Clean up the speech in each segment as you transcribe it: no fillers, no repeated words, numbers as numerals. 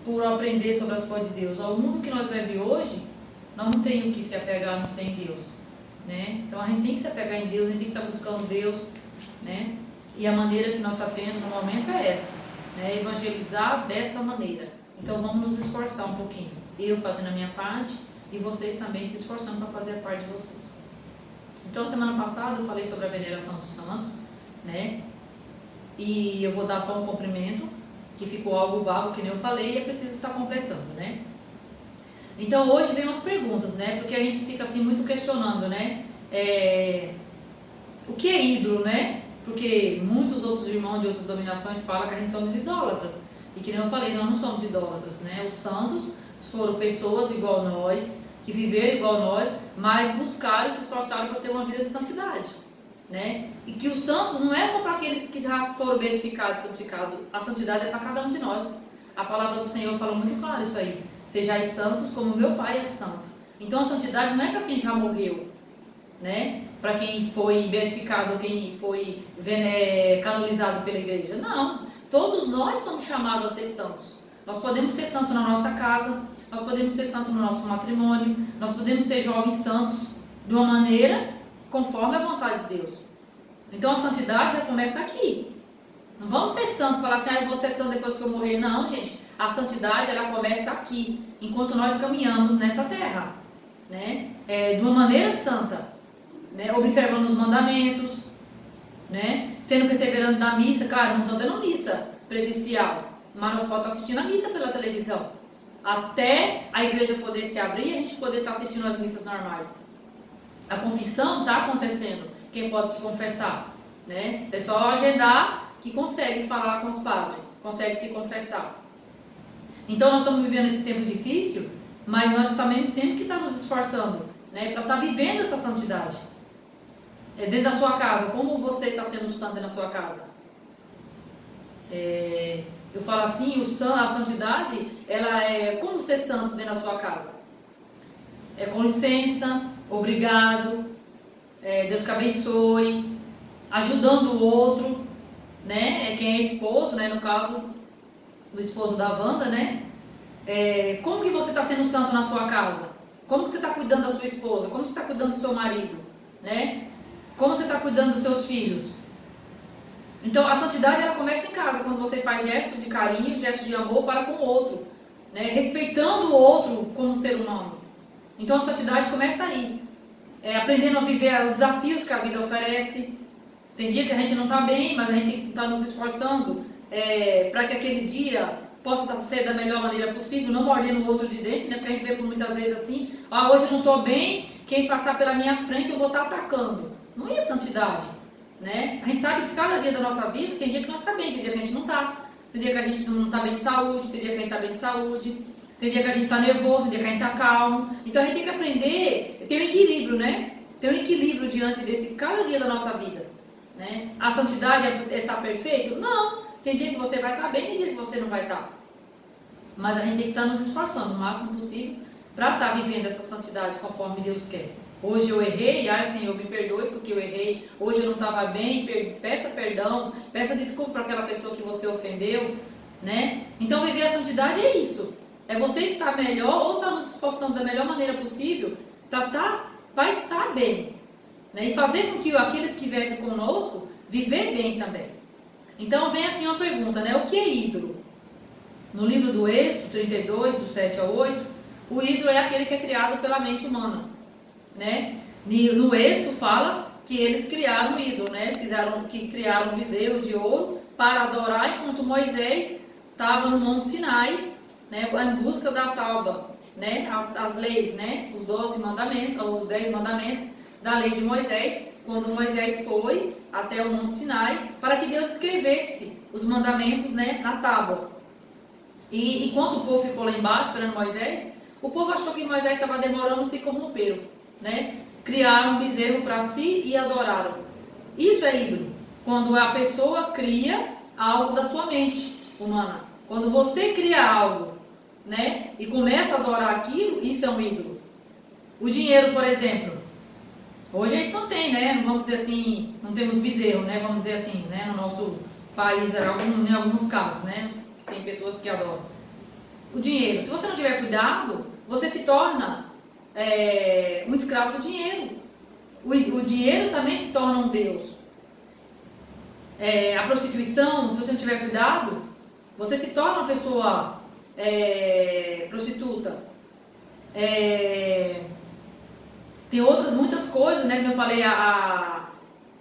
por aprender sobre as coisas de Deus. Ao mundo que nós vivemos hoje, nós não temos que se apegar no sem Deus, né? Então a gente tem que se apegar em Deus, a gente tem que estar buscando Deus, né? E a maneira que nós estamos tendo no momento é essa, né? Evangelizar dessa maneira. Então vamos nos esforçar um pouquinho. Eu fazendo a minha parte e vocês também se esforçando para fazer a parte de vocês. Então semana passada eu falei sobre a veneração dos santos, né? E eu vou dar só um cumprimento, que ficou algo vago, que nem eu falei, e é preciso estar completando, né? Então hoje vem umas perguntas, né? Porque a gente fica assim muito questionando, né? O que é ídolo, né? Porque muitos outros irmãos de outras dominações falam que a gente somos idólatras. E que nem eu falei, nós não somos idólatras, né? Os santos foram pessoas igual nós, que viveram igual nós, mas buscaram e se esforçaram para ter uma vida de santidade, né? E que os santos não é só para aqueles que já foram beatificados, santificados. A santidade é para cada um de nós. A palavra do Senhor fala muito claro isso aí. Sejais santos como meu Pai é santo. Então a santidade não é para quem já morreu, né? Para quem foi beatificado ou quem foi canonizado pela igreja. Não. Todos nós somos chamados a ser santos. Nós podemos ser santos na nossa casa, nós podemos ser santos no nosso matrimônio, nós podemos ser jovens santos de uma maneira conforme a vontade de Deus. Então a santidade já começa aqui. Não vamos ser santos e falar assim, eu vou ser santo depois que eu morrer. Não, gente. A santidade, ela começa aqui, enquanto nós caminhamos nessa terra, né? De uma maneira santa, né? Observando os mandamentos, né? Sendo perseverante na missa. Claro, não estou dando missa presencial, mas nós podemos estar assistindo a missa pela televisão. Até a igreja poder se abrir e a gente poder estar assistindo as missas normais. A confissão está acontecendo. Quem pode se confessar, né? É só agendar que consegue falar com os padres, consegue se confessar. Então nós estamos vivendo esse tempo difícil, mas nós também temos que estar nos esforçando, né, para estar vivendo essa santidade. Dentro da sua casa, como você está sendo santo dentro da sua casa? Eu falo assim, a santidade, ela é como ser santo dentro da sua casa. Com licença, obrigado, Deus que abençoe, ajudando o outro, né? Quem é esposo, né? No caso do esposo da Wanda, né? Como que você está sendo santo na sua casa? Como que você está cuidando da sua esposa? Como você está cuidando do seu marido? Né? Como você está cuidando dos seus filhos? Então a santidade, ela começa em casa, quando você faz gestos de carinho, gestos de amor para com o outro, né? Respeitando o outro como ser humano. Então a santidade começa aí, aprendendo a viver os desafios que a vida oferece. Tem dia que a gente não está bem, mas a gente tem que estar nos esforçando para que aquele dia possa ser da melhor maneira possível, não mordendo o outro de dente, né? Porque a gente vê por muitas vezes assim, hoje eu não estou bem, quem passar pela minha frente eu vou estar atacando. Não é santidade, né? A gente sabe que cada dia da nossa vida tem dia que nós está bem, tem dia que a gente não está, tem dia que a gente não está bem de saúde, tem dia que a gente está bem de saúde, tem dia que a gente está nervoso, tem dia que a gente está calmo. Então a gente tem que aprender, ter um equilíbrio, né? Ter um equilíbrio diante desse cada dia da nossa vida, né? A santidade é estar perfeito? Não. Tem dia que você vai estar bem, tem dia que você não vai estar. Mas a gente tem que estar nos esforçando o máximo possível para estar vivendo essa santidade conforme Deus quer. Hoje eu errei, Senhor, me perdoe porque eu errei. Hoje eu não estava bem, peça perdão, peça desculpa para aquela pessoa que você ofendeu, né? Então viver a santidade é isso. É você estar melhor ou estar nos esforçando da melhor maneira possível para estar bem, né? E fazer com que aquele que vive conosco viver bem também. Então vem assim uma pergunta, né? O que é ídolo? No livro do Êxodo 32, do 7 ao 8, o ídolo é aquele que é criado pela mente humana, né? No Êxodo fala que eles criaram um ídolo, né? Criaram um bezerro de ouro para adorar, enquanto Moisés estava no Monte Sinai, né? Em busca da Tábua, né? As leis, né? Os 12 mandamentos, os 10 mandamentos da lei de Moisés, quando Moisés foi até o Monte Sinai, para que Deus escrevesse os mandamentos, né, na tábua. E enquanto o povo ficou lá embaixo esperando Moisés, o povo achou que Moisés estava demorando e se corromperam, né? Criaram um bezerro para si e adoraram. Isso é ídolo. Quando a pessoa cria algo da sua mente humana. Quando você cria algo, né, e começa a adorar aquilo, isso é um ídolo. O dinheiro, por exemplo. Hoje a gente não tem, né? Vamos dizer assim, não temos bezerro, né? Vamos dizer assim, né? No nosso país, em alguns casos, né? Tem pessoas que adoram. O dinheiro. Se você não tiver cuidado, você se torna um escravo do dinheiro. O dinheiro também se torna um Deus. A prostituição, se você não tiver cuidado, você se torna uma pessoa prostituta. Tem outras muitas coisas, né? Como eu falei,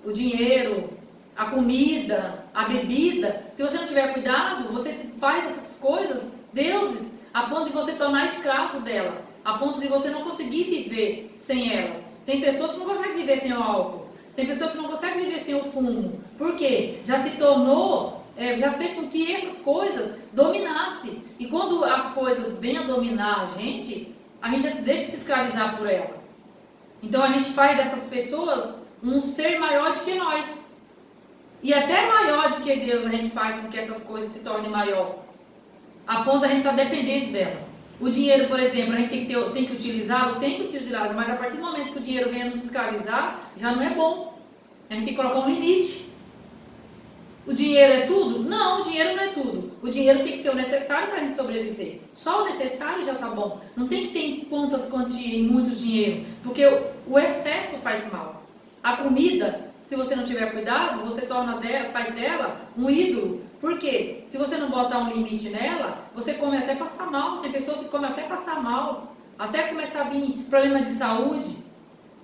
o dinheiro, a comida, a bebida. Se você não tiver cuidado, você faz essas coisas deuses, a ponto de você tornar escravo dela, a ponto de você não conseguir viver sem elas. Tem pessoas que não conseguem viver sem o álcool, tem pessoas que não conseguem viver sem o fumo. Por quê? Já se tornou, já fez com que essas coisas dominassem. E quando as coisas vêm a dominar a gente já se deixa se escravizar por ela. Então a gente faz dessas pessoas um ser maior do que nós. E até maior do que Deus a gente faz com que essas coisas se tornem maior. A ponto de a gente estar dependendo dela. O dinheiro, por exemplo, a gente tem que utilizá-lo, mas a partir do momento que o dinheiro vem a nos escravizar, já não é bom. A gente tem que colocar um limite. O dinheiro é tudo? Não, o dinheiro não é tudo. O dinheiro tem que ser o necessário para a gente sobreviver. Só o necessário já está bom. Não tem que ter em quantas quantias, em muito dinheiro, porque o excesso faz mal. A comida, se você não tiver cuidado, você faz dela um ídolo. Por quê? Se você não botar um limite nela, você come até passar mal. Tem pessoas que comem até passar mal, até começar a vir problema de saúde.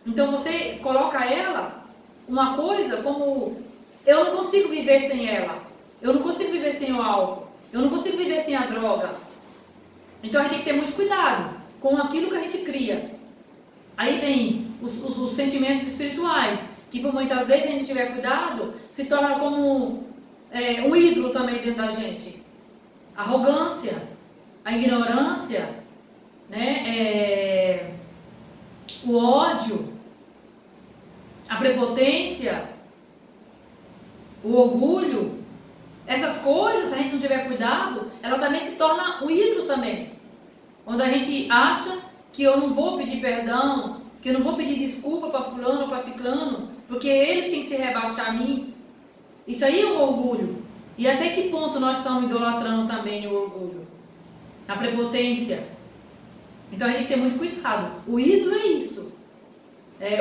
Então você coloca ela uma coisa como: eu não consigo viver sem ela, eu não consigo viver sem o álcool, eu não consigo viver sem a droga. Então a gente tem que ter muito cuidado com aquilo que a gente cria. Aí vem os sentimentos espirituais, que por muitas vezes, se a gente tiver cuidado, se torna como um ídolo também dentro da gente. A arrogância, a ignorância, né? O ódio, a prepotência, o orgulho, essas coisas, se a gente não tiver cuidado, ela também se torna um ídolo também. Quando a gente acha que eu não vou pedir perdão, que eu não vou pedir desculpa para fulano ou para ciclano, porque ele tem que se rebaixar a mim. Isso aí é um orgulho. E até que ponto nós estamos idolatrando também o orgulho? A prepotência. Então a gente tem que ter muito cuidado. O ídolo é isso.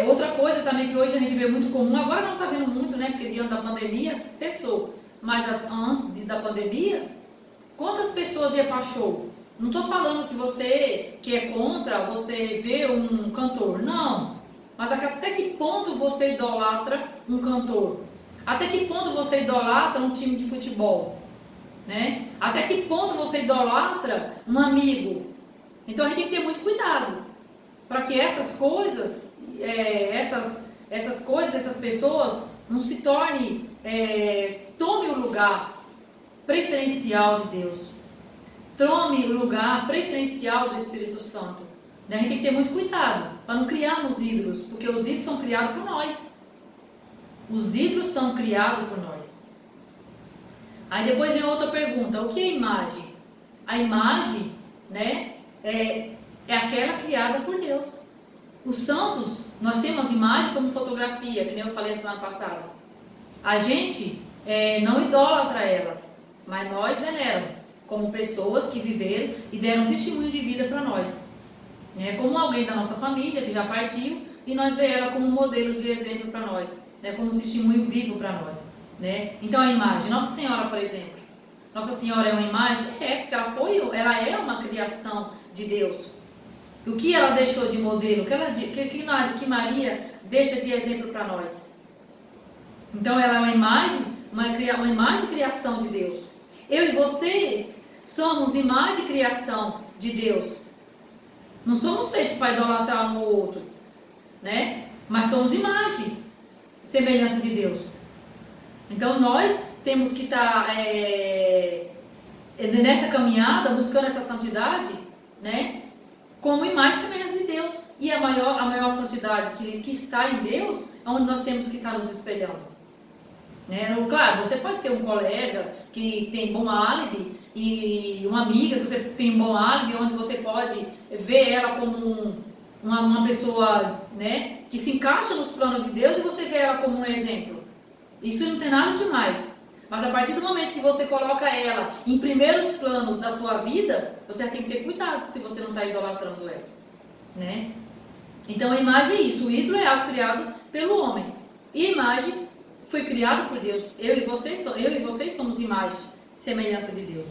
Outra coisa também que hoje a gente vê muito comum, agora não está vendo muito, né? Porque diante da pandemia cessou. Mas antes da pandemia, quantas pessoas iam para show? Não estou falando que você que é contra, você vê um cantor. Não. Mas até que ponto você idolatra um cantor? Até que ponto você idolatra um time de futebol? Né? Até que ponto você idolatra um amigo? Então a gente tem que ter muito cuidado para que essas coisas, essas pessoas não se tornem, tome o lugar preferencial de Deus, tome o lugar preferencial do Espírito Santo. A gente tem que ter muito cuidado para não criarmos ídolos, porque os ídolos são criados por nós. Os ídolos são criados por nós. Aí depois vem outra pergunta: o que é imagem? A imagem, né, é aquela criada por Deus. Os santos, nós temos imagem como fotografia, que nem eu falei a semana passada. A gente não idolatra elas, mas nós veneramos como pessoas que viveram e deram testemunho de vida para nós. Como alguém da nossa família que já partiu, e nós vemos ela como modelo de exemplo para nós, como um testemunho vivo para nós. Então a imagem, Nossa Senhora, por exemplo. Nossa Senhora é uma imagem? Porque ela é uma criação de Deus. O que ela deixou de modelo? Que Maria deixa de exemplo para nós? Então ela é uma imagem de criação de Deus. Eu e vocês somos imagem e criação de Deus. Não somos feitos para idolatrar um ou outro, né? Mas somos imagem, semelhança de Deus. Então nós temos que estar nessa caminhada, buscando essa santidade, né? Como imagem e semelhança de Deus. E a maior santidade que está em Deus é onde nós temos que estar nos espelhando. Claro, você pode ter um colega que tem bom álibi e uma amiga que você tem bom álibi, onde você pode ver ela como uma pessoa, né, que se encaixa nos planos de Deus, e você vê ela como um exemplo. Isso não tem nada demais. Mas a partir do momento que você coloca ela em primeiros planos da sua vida, você já tem que ter cuidado se você não está idolatrando ela, né? Então a imagem é isso, o ídolo é algo criado pelo homem. E a imagem foi criada por Deus. Eu e vocês somos imagem, semelhança de Deus.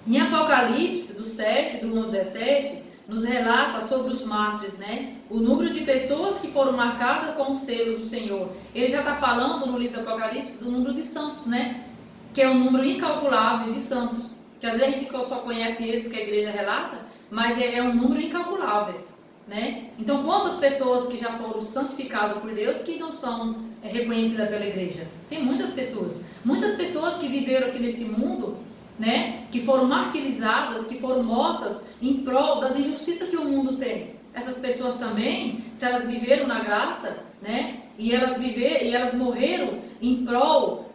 Em Apocalipse, do 7, do 1 ao 17, nos relata sobre os mártires, né? O número de pessoas que foram marcadas com o selo do Senhor. Ele já está falando no livro do Apocalipse do número de santos, né? Que é um número incalculável de santos. Que às vezes a gente só conhece esses que a igreja relata, mas é um número incalculável, né? Então, quantas pessoas que já foram santificadas por Deus que não são reconhecidas pela igreja? Tem muitas pessoas que viveram aqui nesse mundo, né? Que foram martirizadas, que foram mortas em prol das injustiças que o mundo tem. Essas pessoas também, se elas viveram na graça, né? E elas morreram em prol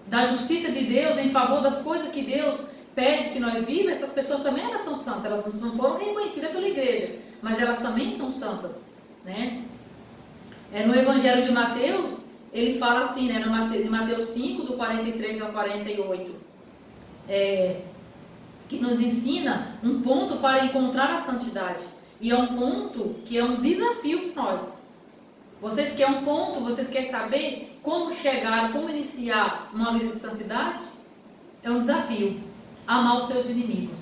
da justiça de Deus, em favor das coisas que Deus pede que nós vivamos. Essas pessoas também elas são santas, elas não foram reconhecidas pela igreja, mas elas também são santas, né? No Evangelho de Mateus, ele fala assim, né? De Mateus 5, do 43 ao 48, que nos ensina um ponto para encontrar a santidade. E é um ponto que é um desafio para nós. Vocês querem saber como chegar, como iniciar uma vida de santidade? É um desafio. Amar os seus inimigos.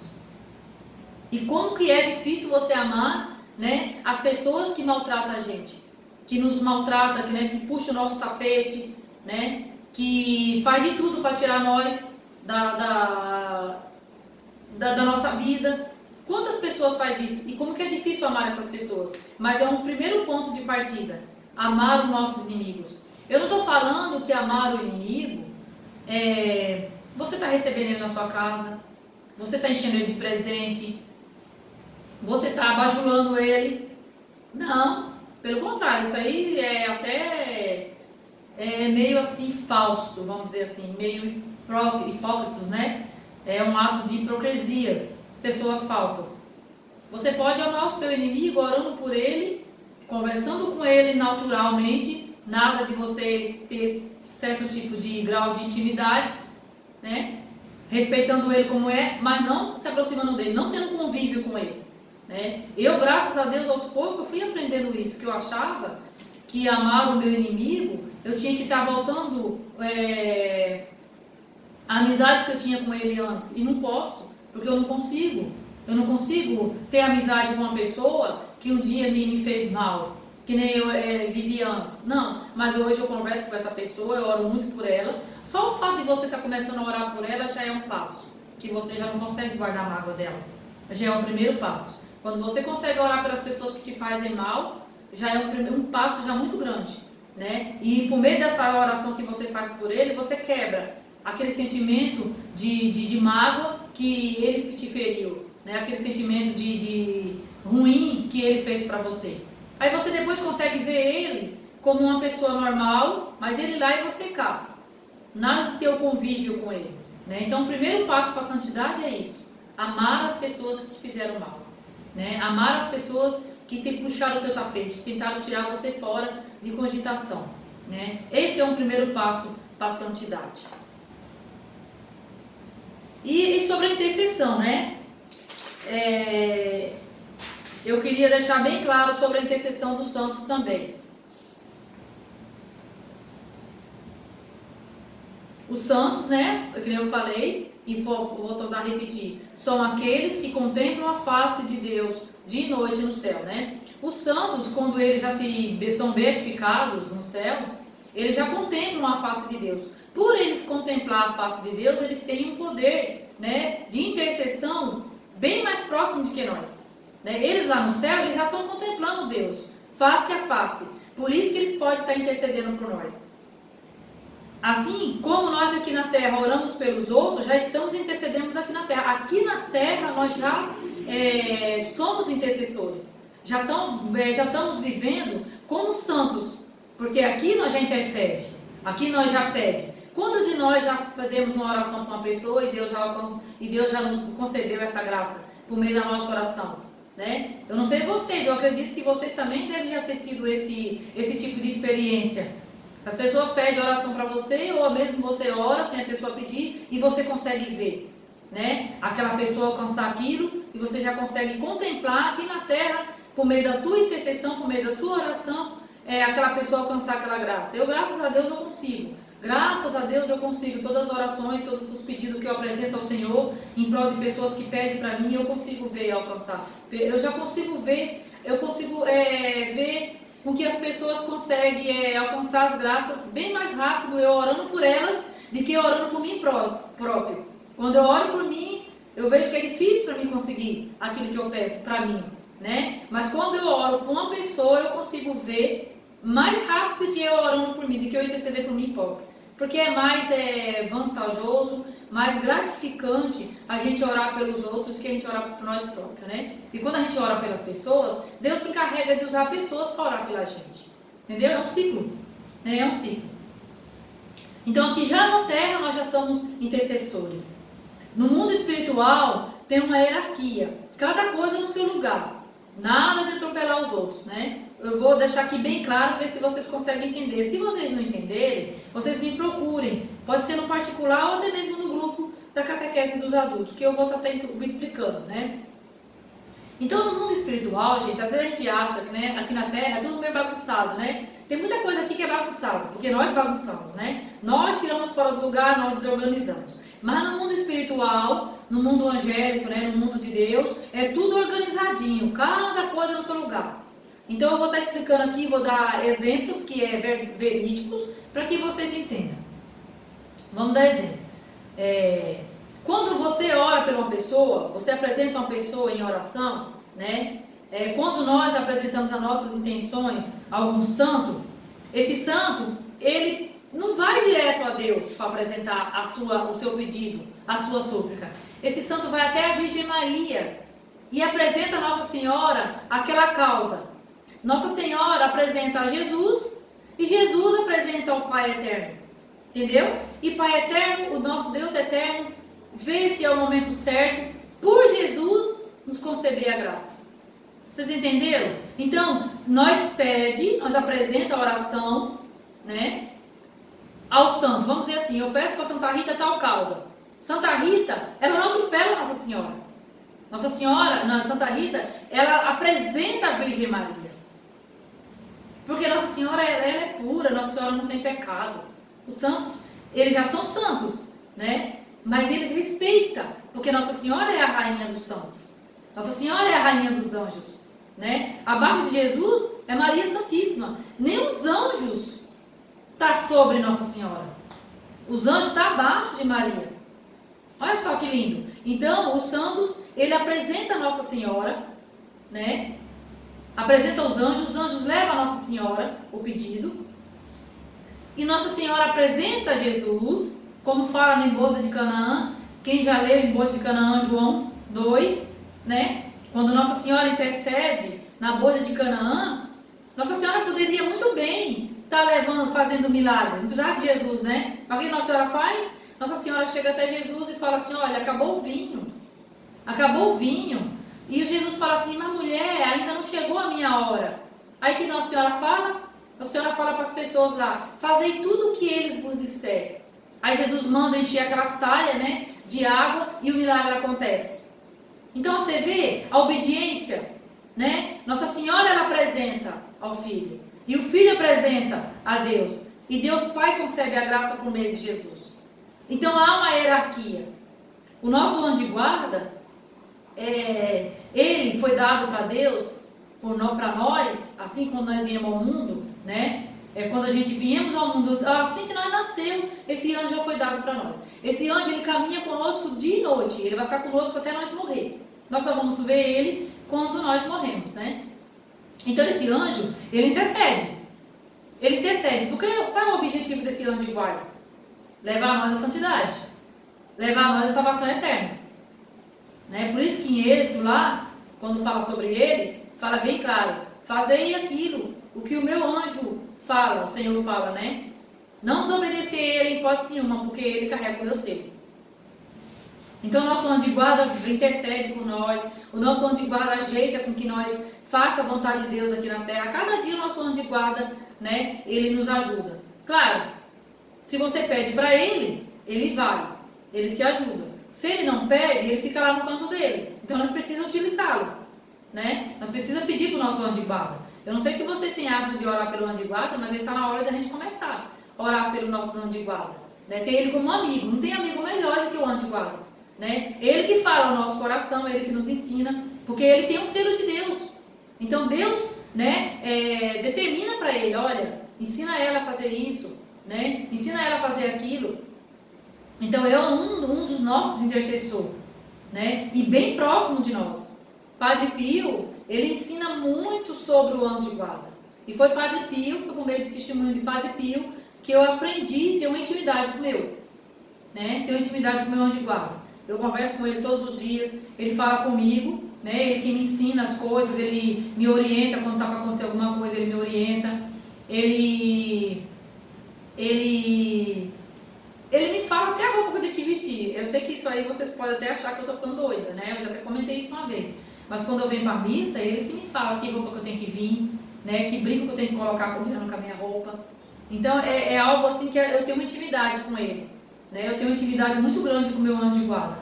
E como que é difícil você amar, né, as pessoas que maltratam a gente, que nos maltrata, que puxa o nosso tapete, né, que faz de tudo para tirar nós da nossa vida. Quantas pessoas faz isso? E como que é difícil amar essas pessoas? Mas é um primeiro ponto de partida, amar os nossos inimigos. Eu não estou falando que amar o inimigo você está recebendo ele na sua casa, você está enchendo ele de presente, você está bajulando ele. Não, pelo contrário, isso aí é até meio assim falso, vamos dizer assim, meio hipócrita, né? É um ato de hipocrisias, pessoas falsas. Você pode amar o seu inimigo orando por ele, conversando com ele naturalmente, nada de você ter certo tipo de grau de intimidade, né? Respeitando ele como é, mas não se aproximando dele, não tendo convívio com ele, né? Eu, graças a Deus, aos poucos, eu fui aprendendo isso, que eu achava que amar o meu inimigo, eu tinha que estar voltando a amizade que eu tinha com ele antes, e não posso, porque eu não consigo ter amizade com uma pessoa que um dia me fez mal, que nem eu vivia antes. Não, mas hoje eu converso com essa pessoa, eu oro muito por ela. Só o fato de você estar começando a orar por ela já é um passo, que você já não consegue guardar a mágoa dela. Já é o primeiro passo. Quando você consegue orar pelas pessoas que te fazem mal, já é um passo já muito grande, né? E por meio dessa oração que você faz por ele, você quebra aquele sentimento de mágoa que ele te feriu, né? Aquele sentimento de ruim que ele fez para você. Aí você depois consegue ver ele como uma pessoa normal, mas ele lá e você cá. Nada de ter o convívio com ele, né? Então o primeiro passo para a santidade é isso. Amar as pessoas que te fizeram mal, né? Amar as pessoas que te puxaram o teu tapete, que tentaram tirar você fora de cogitação, né? Esse é um primeiro passo para a santidade. E sobre a intercessão, né? Eu queria deixar bem claro sobre a intercessão dos santos também. Os santos, né, que eu falei, e vou tornar a repetir, são aqueles que contemplam a face de Deus dia e noite no céu, né? Os santos, quando eles já são beatificados no céu, eles já contemplam a face de Deus. Por eles contemplar a face de Deus, eles têm um poder, né, de intercessão bem mais próximo de que nós. Né? Eles lá no céu, eles já estão contemplando Deus, face a face. Por isso que eles podem estar intercedendo por nós. Assim como nós aqui na terra oramos pelos outros, já estamos intercedendo aqui na terra. Aqui na terra nós já somos intercessores. Já estamos vivendo como santos. Porque aqui nós já intercede. Aqui nós já pede. Quantos de nós já fazemos uma oração com uma pessoa e Deus já nos concedeu essa graça por meio da nossa oração? né? Eu não sei vocês, eu acredito que vocês também devem já ter tido esse tipo de experiência. As pessoas pedem oração para você, ou mesmo você ora sem a pessoa pedir e você consegue ver, né? Aquela pessoa alcançar aquilo e você já consegue contemplar aqui na terra, por meio da sua intercessão, por meio da sua oração, aquela pessoa alcançar aquela graça. Eu, graças a Deus, eu consigo. Graças a Deus eu consigo, todas as orações, todos os pedidos que eu apresento ao Senhor, em prol de pessoas que pedem para mim, eu consigo ver e alcançar. Eu já consigo ver, ver com que as pessoas conseguem alcançar as graças bem mais rápido, eu orando por elas, do que orando por mim próprio. Quando eu oro por mim, eu vejo que é difícil para mim conseguir aquilo que eu peço para mim, né? Mas quando eu oro por uma pessoa, eu consigo ver mais rápido do que eu orando por mim, do que eu interceder por mim próprio. Porque é mais vantajoso, mais gratificante a gente orar pelos outros que a gente orar por nós próprios, né? E quando a gente ora pelas pessoas, Deus se encarrega de usar pessoas para orar pela gente. Entendeu? É um ciclo. Né? É um ciclo. Então aqui já na terra nós já somos intercessores. No mundo espiritual tem uma hierarquia. Cada coisa no seu lugar. Nada de atropelar os outros, né? Eu vou deixar aqui bem claro, ver se vocês conseguem entender. Se vocês não entenderem, vocês me procurem. Pode ser no particular ou até mesmo no grupo da catequese dos adultos, que eu vou estar explicando, né? Então, no mundo espiritual, gente, às vezes a gente acha que, né, aqui na Terra é tudo meio bagunçado, né? Tem muita coisa aqui que é bagunçado, porque nós bagunçamos, né? Nós tiramos fora do lugar, nós desorganizamos. Mas no mundo espiritual, no mundo angélico, né, no mundo de Deus, é tudo organizadinho, cada coisa no seu lugar. Então eu vou estar explicando aqui, vou dar exemplos que verídicos, para que vocês entendam. Vamos dar exemplo. Quando você ora por uma pessoa, você apresenta uma pessoa em oração, né? Quando nós apresentamos as nossas intenções a algum santo, esse santo, ele não vai direto a Deus para apresentar o seu pedido, a sua súplica. Esse santo vai até a Virgem Maria e apresenta a Nossa Senhora aquela causa. Nossa Senhora apresenta a Jesus e Jesus apresenta ao Pai Eterno. Entendeu? E Pai Eterno, o nosso Deus Eterno, vê se é o momento certo, por Jesus, nos conceder a graça. Vocês entenderam? Então, nós apresenta a oração, né, ao santo. Vamos dizer assim, eu peço para Santa Rita tal causa. Santa Rita, ela não atropela a Nossa Senhora. Nossa Senhora, Santa Rita, ela apresenta a Virgem Maria. Porque Nossa Senhora, ela é pura, Nossa Senhora não tem pecado. Os santos, eles já são santos, né? Mas eles respeitam, porque Nossa Senhora é a rainha dos santos. Nossa Senhora é a rainha dos anjos, né? Abaixo de Jesus é Maria Santíssima. Nem os anjos estão sobre Nossa Senhora. Os anjos estão abaixo de Maria. Olha só que lindo. Então, os santos, ele apresenta a Nossa Senhora, né? Apresenta os anjos levam a Nossa Senhora o pedido. E Nossa Senhora apresenta Jesus, como fala em Boda de Canaã. Quem já leu em Boda de Canaã, João 2, né? Quando Nossa Senhora intercede na Boda de Canaã, Nossa Senhora poderia muito bem estar fazendo milagre. Não precisava de Jesus, né? Mas o que Nossa Senhora faz? Nossa Senhora chega até Jesus e fala assim, olha, acabou o vinho. Acabou o vinho. E Jesus fala assim, mas mulher, ainda não chegou a minha hora. Aí que Nossa Senhora fala? Nossa Senhora fala para as pessoas lá, fazei tudo o que eles vos disser. Aí Jesus manda encher aquelas talhas, né, de água e o milagre acontece. Então você vê a obediência, né? Nossa Senhora, ela apresenta ao Filho. E o Filho apresenta a Deus. E Deus Pai concebe a graça por meio de Jesus. Então há uma hierarquia. O nosso anjo de guarda, ele foi dado para Deus, para nós, assim quando nós viemos ao mundo, né? Quando a gente viemos ao mundo, assim que nós nascemos, esse anjo já foi dado para nós. Esse anjo, ele caminha conosco de noite, ele vai ficar conosco até nós morrer. Nós só vamos ver ele quando nós morremos, né? Então esse anjo, ele intercede. Ele intercede, porque qual é o objetivo desse anjo de guarda? Levar a nós a santidade, levar a nós a salvação eterna. Né? Por isso que em Êxodo lá, quando fala sobre ele, fala bem claro, fazei aquilo, o que o meu anjo fala, o Senhor fala, né? Não desobedecer ele em hipótese nenhuma, porque ele carrega o meu selo. Então o nosso anjo de guarda intercede por nós, o nosso anjo de guarda ajeita com que nós faça a vontade de Deus aqui na terra. Cada dia o nosso anjo de guarda, né, ele nos ajuda. Claro, se você pede para ele vai, ele te ajuda. Se ele não pede, ele fica lá no canto dele. Então nós precisamos utilizá-lo, né? Nós precisamos pedir para o nosso anjo de guarda. Eu não sei se vocês têm hábito de orar pelo anjo de guarda, mas ele está na hora de a gente começar a orar pelo nosso anjo de guarda, né? Ter ele como um amigo, não tem amigo melhor do que o anjo de guarda, né? Ele que fala ao nosso coração, ele que nos ensina, porque ele tem um selo de Deus. Então Deus, né, determina para ele, olha, ensina ela a fazer isso, né? Ensina ela a fazer aquilo. Então é um dos nossos intercessores, né? E bem próximo de nós. Padre Pio, ele ensina muito sobre o anjo de guarda. E foi Padre Pio, foi por meio de testemunho de Padre Pio, que eu aprendi a ter uma intimidade com o meu, né? Ter uma intimidade com o meu anjo de guarda. Eu converso com ele todos os dias, ele fala comigo, né? Ele que me ensina as coisas, ele me orienta quando está para acontecer alguma coisa, ele me orienta. Ele me fala até a roupa que eu tenho que vestir. Eu sei que isso aí vocês podem até achar que eu estou ficando doida, né? Eu já até comentei isso uma vez. Mas quando eu venho para a missa, ele que me fala que roupa que eu tenho que vir, né? Que brinco que eu tenho que colocar combinando com a minha roupa. Então é algo assim que eu tenho uma intimidade com ele, né? Eu tenho uma intimidade muito grande com o meu anjo de guarda.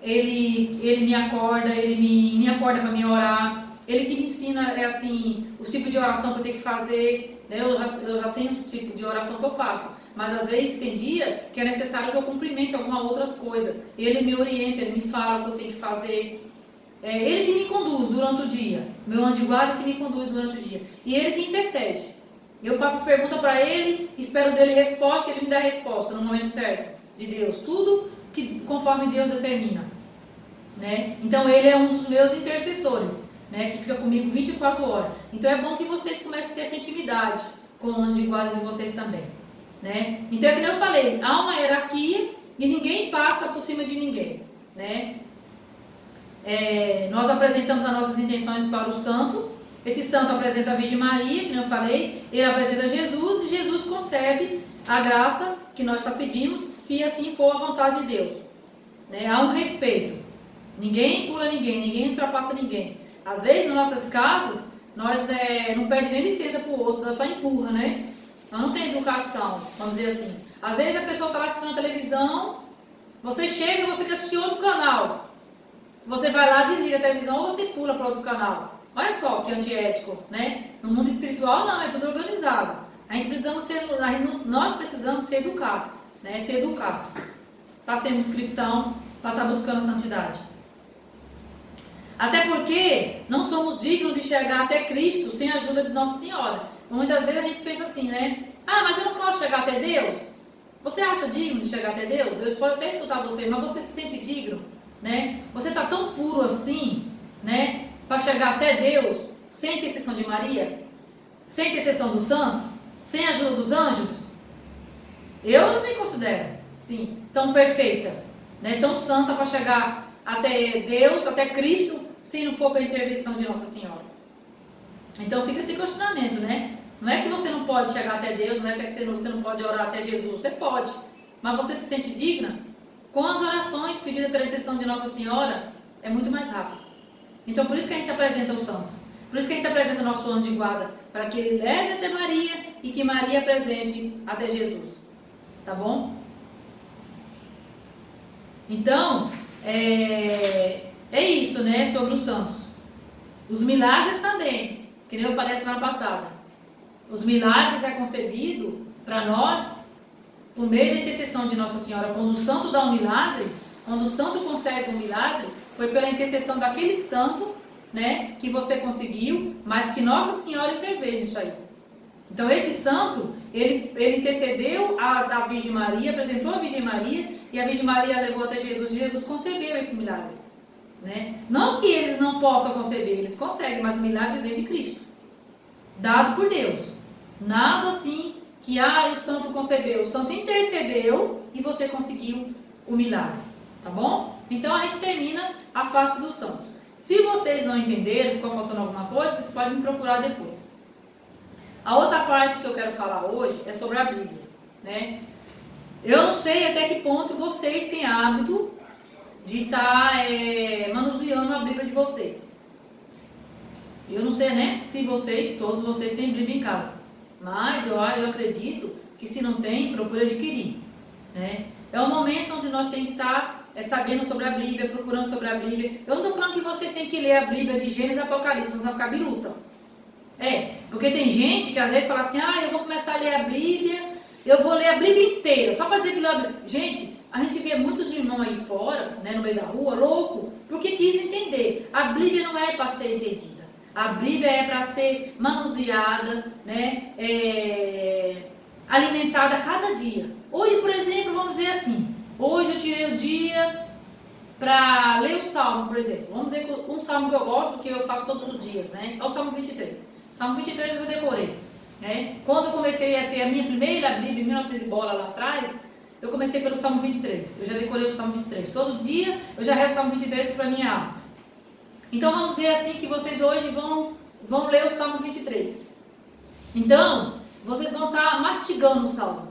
Ele me acorda, ele me acorda para me orar. Ele que me ensina, assim, os tipos de oração que eu tenho que fazer, né? Eu já tenho um tipo de oração que eu faço, mas às vezes tem dia que é necessário que eu cumprimente algumas outras coisas. Ele me orienta, ele me fala o que eu tenho que fazer. Ele que me conduz durante o dia, meu anjo de guarda que me conduz durante o dia. E ele que intercede. Eu faço as perguntas para ele, espero dele resposta e ele me dá a resposta no momento certo de Deus. Tudo que conforme Deus determina, né? Então ele é um dos meus intercessores, né? Que fica comigo 24 horas. Então é bom que vocês comecem a ter essa intimidade com o anjo de guarda de vocês também, né? Então é que eu falei, há uma hierarquia e ninguém passa por cima de ninguém, né? Nós apresentamos as nossas intenções para o santo. Esse santo apresenta a Virgem Maria, que eu falei, ele apresenta Jesus e Jesus concebe a graça que nós está pedindo, se assim for a vontade de Deus, né? Há um respeito, ninguém pula ninguém, ninguém ultrapassa ninguém. Às vezes nas nossas casas nós não pedimos nem licença para o outro, nós só empurra, né? Nós não tem educação, vamos dizer assim. Às vezes a pessoa está lá assistindo a televisão, você chega e você quer assistir outro canal. Você vai lá, desliga a televisão ou você pula para outro canal. Olha só que antiético, né? No mundo espiritual não, é tudo organizado. Nós precisamos ser educados, né? Ser educados para sermos cristãos, para estar buscando a santidade. Até porque não somos dignos de chegar até Cristo sem a ajuda de Nossa Senhora. Muitas vezes a gente pensa assim, né? Ah, mas eu não posso chegar até Deus? Você acha digno de chegar até Deus? Deus pode até escutar você, mas você se sente digno, né? Você está tão puro assim, né? Para chegar até Deus, sem intercessão de Maria, sem intercessão dos santos, sem a ajuda dos anjos? Eu não me considero, sim, tão perfeita, né? Tão santa para chegar até Deus, até Cristo, se não for pela intervenção de Nossa Senhora. Então fica esse questionamento, né? Não é que você não pode chegar até Deus, não é que você não pode orar até Jesus, você pode, mas você se sente digna? Com as orações pedidas pela intercessão de Nossa Senhora, é muito mais rápido. Então por isso que a gente apresenta os santos, por isso que a gente apresenta o nosso anjo de guarda, para que ele leve até Maria e que Maria apresente até Jesus, tá bom? Então, é isso, né, sobre os santos. Os milagres também, que nem eu falei a semana passada. Os milagres é concebido para nós por meio da intercessão de Nossa Senhora. Quando o santo dá um milagre, quando o santo consegue um milagre, foi pela intercessão daquele santo, né, que você conseguiu, mas que Nossa Senhora interveio nisso aí. Então esse santo, ele intercedeu a Virgem Maria, apresentou a Virgem Maria, e a Virgem Maria levou até Jesus, e Jesus concebeu esse milagre, né? Não que eles não possam conceber, eles conseguem, mas o milagre vem de Cristo, dado por Deus. Nada assim que o santo concebeu, o santo intercedeu e você conseguiu o milagre, tá bom? Então a gente termina a face dos santos. Se vocês não entenderam, ficou faltando alguma coisa, vocês podem me procurar depois. A outra parte que eu quero falar hoje é sobre a Bíblia, né? Eu não sei até que ponto vocês têm hábito de estar manuseando a Bíblia de vocês. Eu não sei, né, se todos vocês têm Bíblia em casa, mas eu acredito que se não tem, procure adquirir, né? É um momento onde nós temos que estar sabendo sobre a Bíblia, procurando sobre a Bíblia. Eu não estou falando que vocês têm que ler a Bíblia de Gênesis e Apocalipse, não vai ficar biruta. Porque tem gente que às vezes fala assim, eu vou começar a ler a Bíblia, eu vou ler a Bíblia inteira, só para dizer que leu a Bíblia. Gente, a gente vê muitos irmãos aí fora, né, no meio da rua, louco, porque quis entender. A Bíblia não é para ser entendida. A Bíblia é para ser manuseada, né, alimentada a cada dia. Hoje, por exemplo, vamos dizer assim, hoje eu tirei o dia para ler o Salmo, por exemplo. Vamos dizer que um Salmo que eu gosto, que eu faço todos os dias, né, é o Salmo 23. O Salmo 23 eu decorei, né. Quando eu comecei a ter a minha primeira Bíblia, em 1900 e bola lá atrás, eu comecei pelo Salmo 23. Eu já decorei o Salmo 23. Todo dia eu já rezo o Salmo 23 para minha alma. Então vamos dizer assim que vocês hoje vão ler o Salmo 23. Então, vocês vão estar mastigando o Salmo.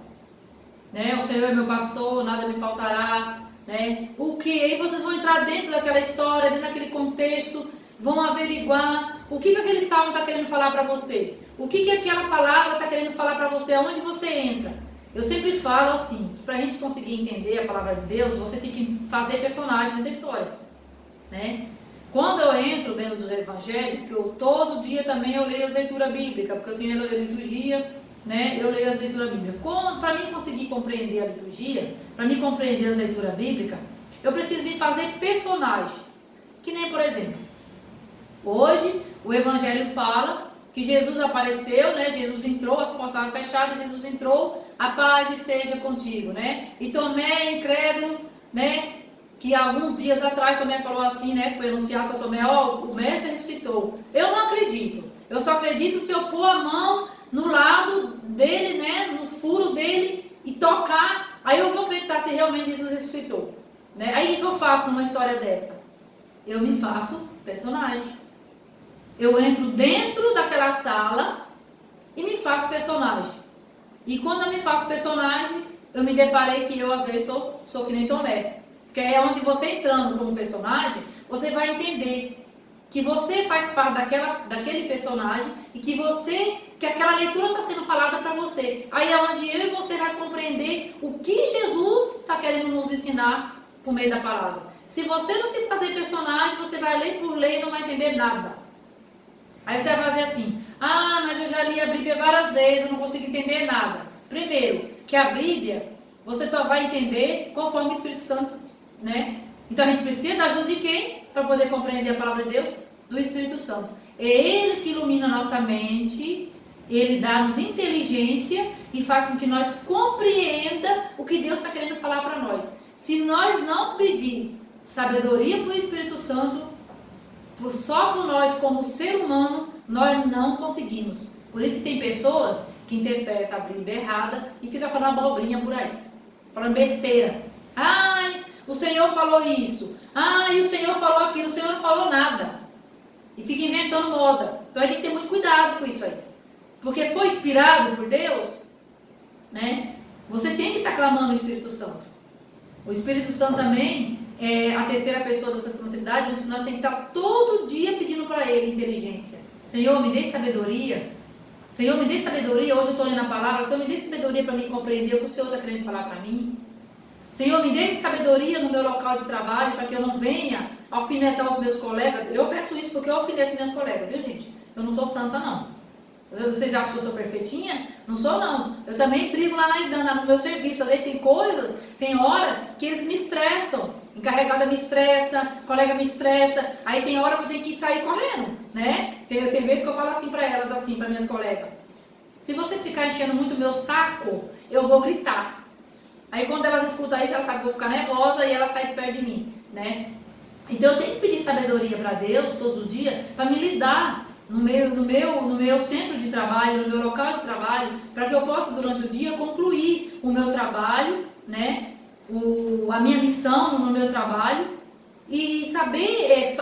Né? O Senhor é meu pastor, nada me faltará. Né? O que? Aí vocês vão entrar dentro daquela história, dentro daquele contexto, vão averiguar o que aquele Salmo está querendo falar para você. O que aquela palavra está querendo falar para você, aonde você entra. Eu sempre falo assim, que para a gente conseguir entender a palavra de Deus, você tem que fazer personagem da história. Né? Quando eu entro dentro dos evangelhos, que eu todo dia também eu leio as leituras bíblicas, porque eu tenho a liturgia, né? Eu leio as leituras bíblicas. Para mim conseguir compreender a liturgia, para mim compreender as leituras bíblicas, eu preciso me fazer personagem. Que nem, por exemplo, hoje o evangelho fala que Jesus apareceu, né? Jesus entrou, as portas estavam fechadas, Jesus entrou, a paz esteja contigo, né? E Tomé, incrédulo, né? Que alguns dias atrás Tomé falou assim, né? Foi anunciado para Tomé, o mestre ressuscitou. Eu não acredito. Eu só acredito se eu pôr a mão no lado dele, né? Nos furos dele e tocar. Aí eu vou acreditar se realmente Jesus ressuscitou. Né? Aí o que eu faço numa história dessa? Eu me faço personagem. Eu entro dentro daquela sala e me faço personagem. E quando eu me faço personagem, eu me deparei que eu às vezes sou que nem Tomé. Que é onde você entrando como personagem, você vai entender que você faz parte daquele personagem e que aquela leitura está sendo falada para você. Aí é onde eu e você vai compreender o que Jesus está querendo nos ensinar por meio da palavra. Se você não se fazer personagem, você vai ler por ler e não vai entender nada. Aí você vai fazer assim, mas eu já li a Bíblia várias vezes, eu não consigo entender nada. Primeiro, que a Bíblia, você só vai entender conforme o Espírito Santo, né? Então a gente precisa da ajuda de quem? Para poder compreender a palavra de Deus? Do Espírito Santo. É Ele que ilumina a nossa mente, Ele dá-nos inteligência e faz com que nós compreenda o que Deus está querendo falar para nós. Se nós não pedir sabedoria para o Espírito Santo, só por nós como ser humano, nós não conseguimos. Por isso que tem pessoas que interpretam a Bíblia errada e ficam falando abobrinha por aí. Falando besteira. O Senhor falou isso. E o Senhor falou aquilo. O Senhor não falou nada. E fica inventando moda. Então a gente tem que ter muito cuidado com isso aí. Porque foi inspirado por Deus, né? Você tem que estar clamando o Espírito Santo. O Espírito Santo também é a terceira pessoa da Santíssima Trindade, onde nós temos que estar todo dia pedindo para Ele inteligência. Senhor, me dê sabedoria. Senhor, me dê sabedoria. Hoje eu estou lendo a palavra. Senhor, me dê sabedoria para me compreender o que o Senhor está querendo falar para mim. Senhor, me dê sabedoria no meu local de trabalho para que eu não venha alfinetar os meus colegas. Eu peço isso porque eu alfineto meus colegas, viu, gente? Eu não sou santa, não. Vocês acham que eu sou perfeitinha? Não sou, não. Eu também brigo lá no meu serviço. Às vezes tem coisa, tem hora que eles me estressam. Encarregada me estressa, colega me estressa. Aí tem hora que eu tenho que sair correndo, né? Tem vezes que eu falo assim para elas, assim, para minhas colegas. Se vocês ficarem enchendo muito o meu saco, eu vou gritar. Aí quando elas escutam isso, elas sabem que eu vou ficar nervosa e elas saem perto de mim, né? Então eu tenho que pedir sabedoria para Deus todos os dias para me lidar no meu centro de trabalho, no meu local de trabalho, para que eu possa durante o dia concluir o meu trabalho, né? A minha missão no meu trabalho e saber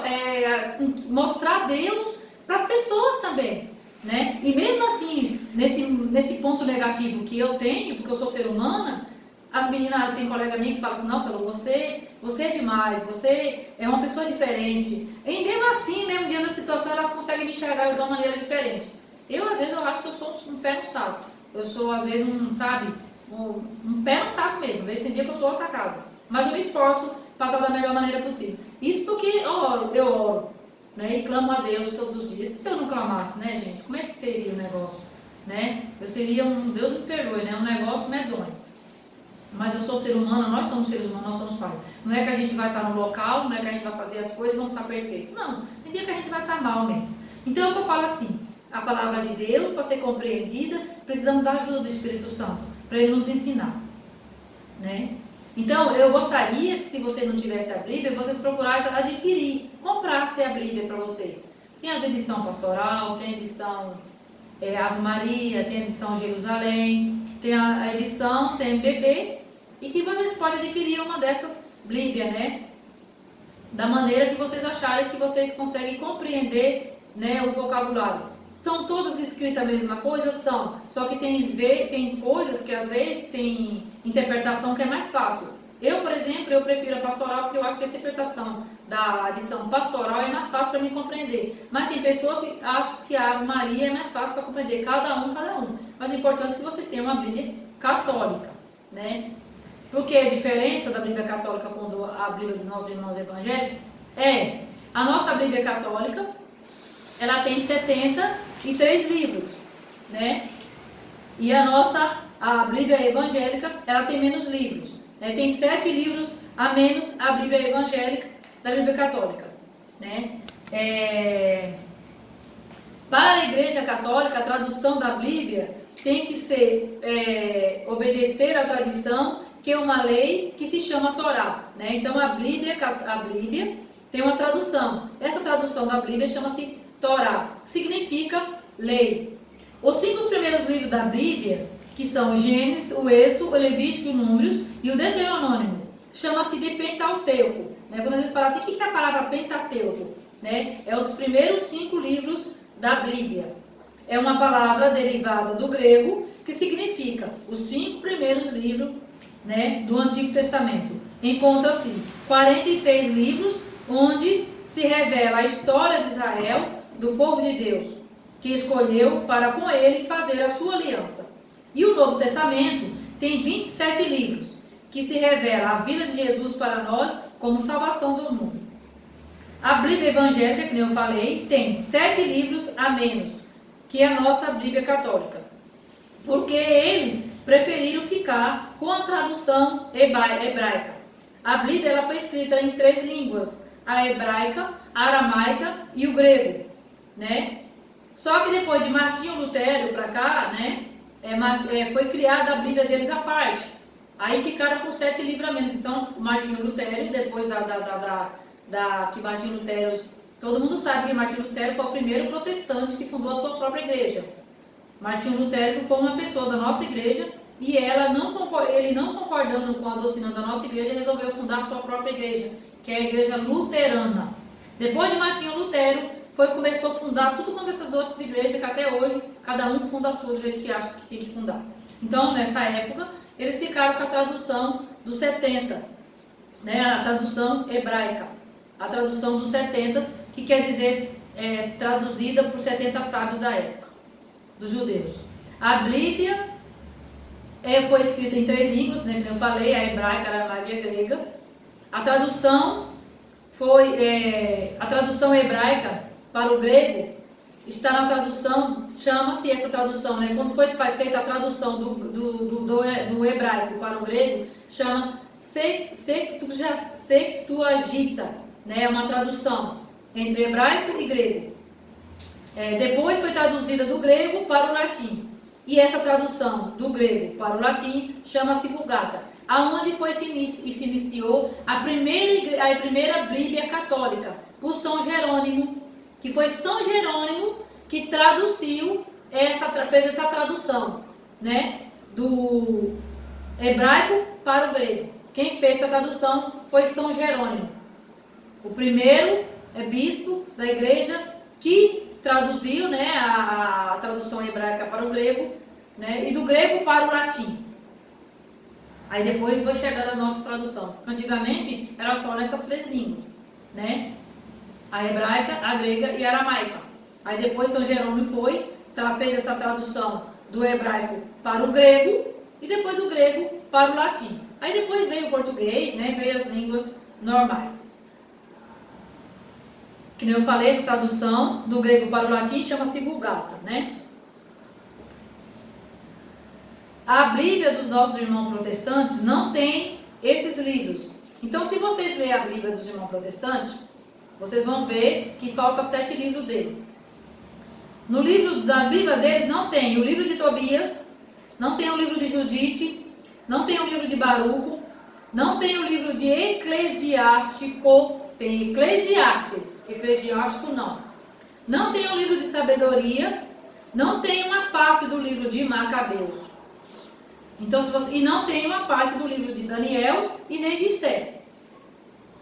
mostrar Deus para as pessoas também, né? E mesmo assim, nesse ponto negativo que eu tenho, porque eu sou ser humana, As meninas, tem colega minha que fala assim, nossa, Lu, você é demais, você é uma pessoa diferente. E mesmo assim, mesmo diante da situação, elas conseguem me enxergar de uma maneira diferente. Eu, às vezes, eu acho que eu sou um pé no saco. Eu sou, às vezes, um pé no saco mesmo. Às vezes tem dia que eu estou atacada. Mas eu me esforço para estar da melhor maneira possível. Isso porque eu oro, né? E clamo a Deus todos os dias. E se eu não clamasse, né, gente? Como é que seria o negócio? Né? Eu seria Deus me perdoe, né? Um negócio medonho. Mas eu sou ser humano, nós somos seres humanos, nós somos falhos. Não é que a gente vai estar no local, não é que a gente vai fazer as coisas e vamos estar perfeitos. Não, tem dia que a gente vai estar mal mesmo. Então é o que eu falo assim, a palavra de Deus, para ser compreendida, precisamos da ajuda do Espírito Santo, para Ele nos ensinar. Né? Então, eu gostaria que, se você não tivesse a Bíblia, vocês procurassem adquirir, comprassem a Bíblia para vocês. Tem as edição pastoral, tem a edição Ave Maria, tem a edição Jerusalém, tem a edição CMPB, e que vocês podem adquirir uma dessas Bíblias, né? Da maneira que vocês acharem que vocês conseguem compreender, né, o vocabulário. São todas escritas a mesma coisa? São. Só que tem coisas que às vezes tem interpretação que é mais fácil. Eu, por exemplo, eu prefiro a pastoral porque eu acho que a interpretação da edição pastoral é mais fácil para mim compreender. Mas tem pessoas que acham que a Ave Maria é mais fácil para compreender, cada um. Mas é importante que vocês tenham uma Bíblia católica, né? Porque a diferença da Bíblia católica com a Bíblia dos nossos irmãos evangélicos é a nossa Bíblia católica, ela tem 73 livros, né? E a Bíblia evangélica, ela tem menos livros, né? Tem 7 livros a menos a Bíblia evangélica da Bíblia católica, né? Para a Igreja Católica, a tradução da Bíblia tem que ser obedecer à tradição, que é uma lei que se chama Torá, né? Então a Bíblia tem uma tradução. Essa tradução da Bíblia chama-se Torá, significa lei. Os 5 primeiros livros da Bíblia, que são o Gênesis, o Êxodo, o Levítico, o Números e o Deuteronômio, chama-se de Pentateuco. Né? Quando a gente fala assim, o que é a palavra Pentateuco? Né? É os primeiros 5 livros da Bíblia. É uma palavra derivada do grego que significa os 5 primeiros livros, né, do Antigo Testamento. Encontra-se 46 livros onde se revela a história de Israel, do povo de Deus, que escolheu para com ele fazer a sua aliança. E o Novo Testamento tem 27 livros, que se revela a vida de Jesus para nós como salvação do mundo. A Bíblia evangélica, que nem eu falei, tem 7 livros a menos que a nossa Bíblia católica, porque eles preferiram ficar com a tradução hebraica. A Bíblia ela foi escrita em 3 línguas, a hebraica, a aramaica e o grego, né? Só que depois de Martinho Lutero para cá, né, foi criada a Bíblia deles à parte. Aí ficaram com 7 livros a menos. Então, Martinho Lutero, depois que Martinho Lutero, todo mundo sabe que Martinho Lutero foi o primeiro protestante que fundou a sua própria igreja. Martinho Lutero foi uma pessoa da nossa igreja e ele não concordando com a doutrina da nossa igreja, resolveu fundar a sua própria igreja, que é a igreja luterana. Depois de Martinho Lutero, começou a fundar tudo quanto essas outras igrejas, que até hoje, cada um funda a sua do jeito que acha que tem que fundar. Então, nessa época, eles ficaram com a tradução dos 70, né, a tradução hebraica, a tradução dos 70, que quer dizer traduzida por 70 sábios da época, dos judeus. A Bíblia foi escrita em 3 línguas, né, como eu falei, a hebraica, a aramaica e a grega. A tradução hebraica para o grego está na tradução, chama-se essa tradução, né? Quando foi feita a tradução do hebraico para o grego, chama Septuaginta, né? É uma tradução entre hebraico e grego. Depois foi traduzida do grego para o latim. E essa tradução do grego para o latim chama-se Vulgata, aonde se iniciou a primeira Bíblia católica, por São Jerônimo, que foi São Jerônimo que fez essa tradução, né, do hebraico para o grego. Quem fez essa tradução foi São Jerônimo, o primeiro bispo da igreja que traduziu, né, a tradução hebraica para o grego, né, e do grego para o latim. Aí depois foi chegando a nossa tradução. Antigamente era só nessas 3 línguas, né? A hebraica, a grega e a aramaica. Aí depois São Jerônimo fez essa tradução do hebraico para o grego e depois do grego para o latim. Aí depois veio o português, né? Veio as línguas normais. Que nem eu falei, essa tradução do grego para o latim chama-se Vulgata, né? A Bíblia dos nossos irmãos protestantes não tem esses livros. Então, se vocês lerem a Bíblia dos irmãos protestantes, vocês vão ver que falta 7 livros deles. No livro da Bíblia deles não tem o livro de Tobias, não tem o livro de Judite, não tem o livro de Baruco, não tem o livro de Eclesiástico, tem Eclesiastes, Eclesiástico não. Não tem o livro de Sabedoria, não tem uma parte do livro de Macabeus. Então, e não tem uma parte do livro de Daniel e nem de Esther.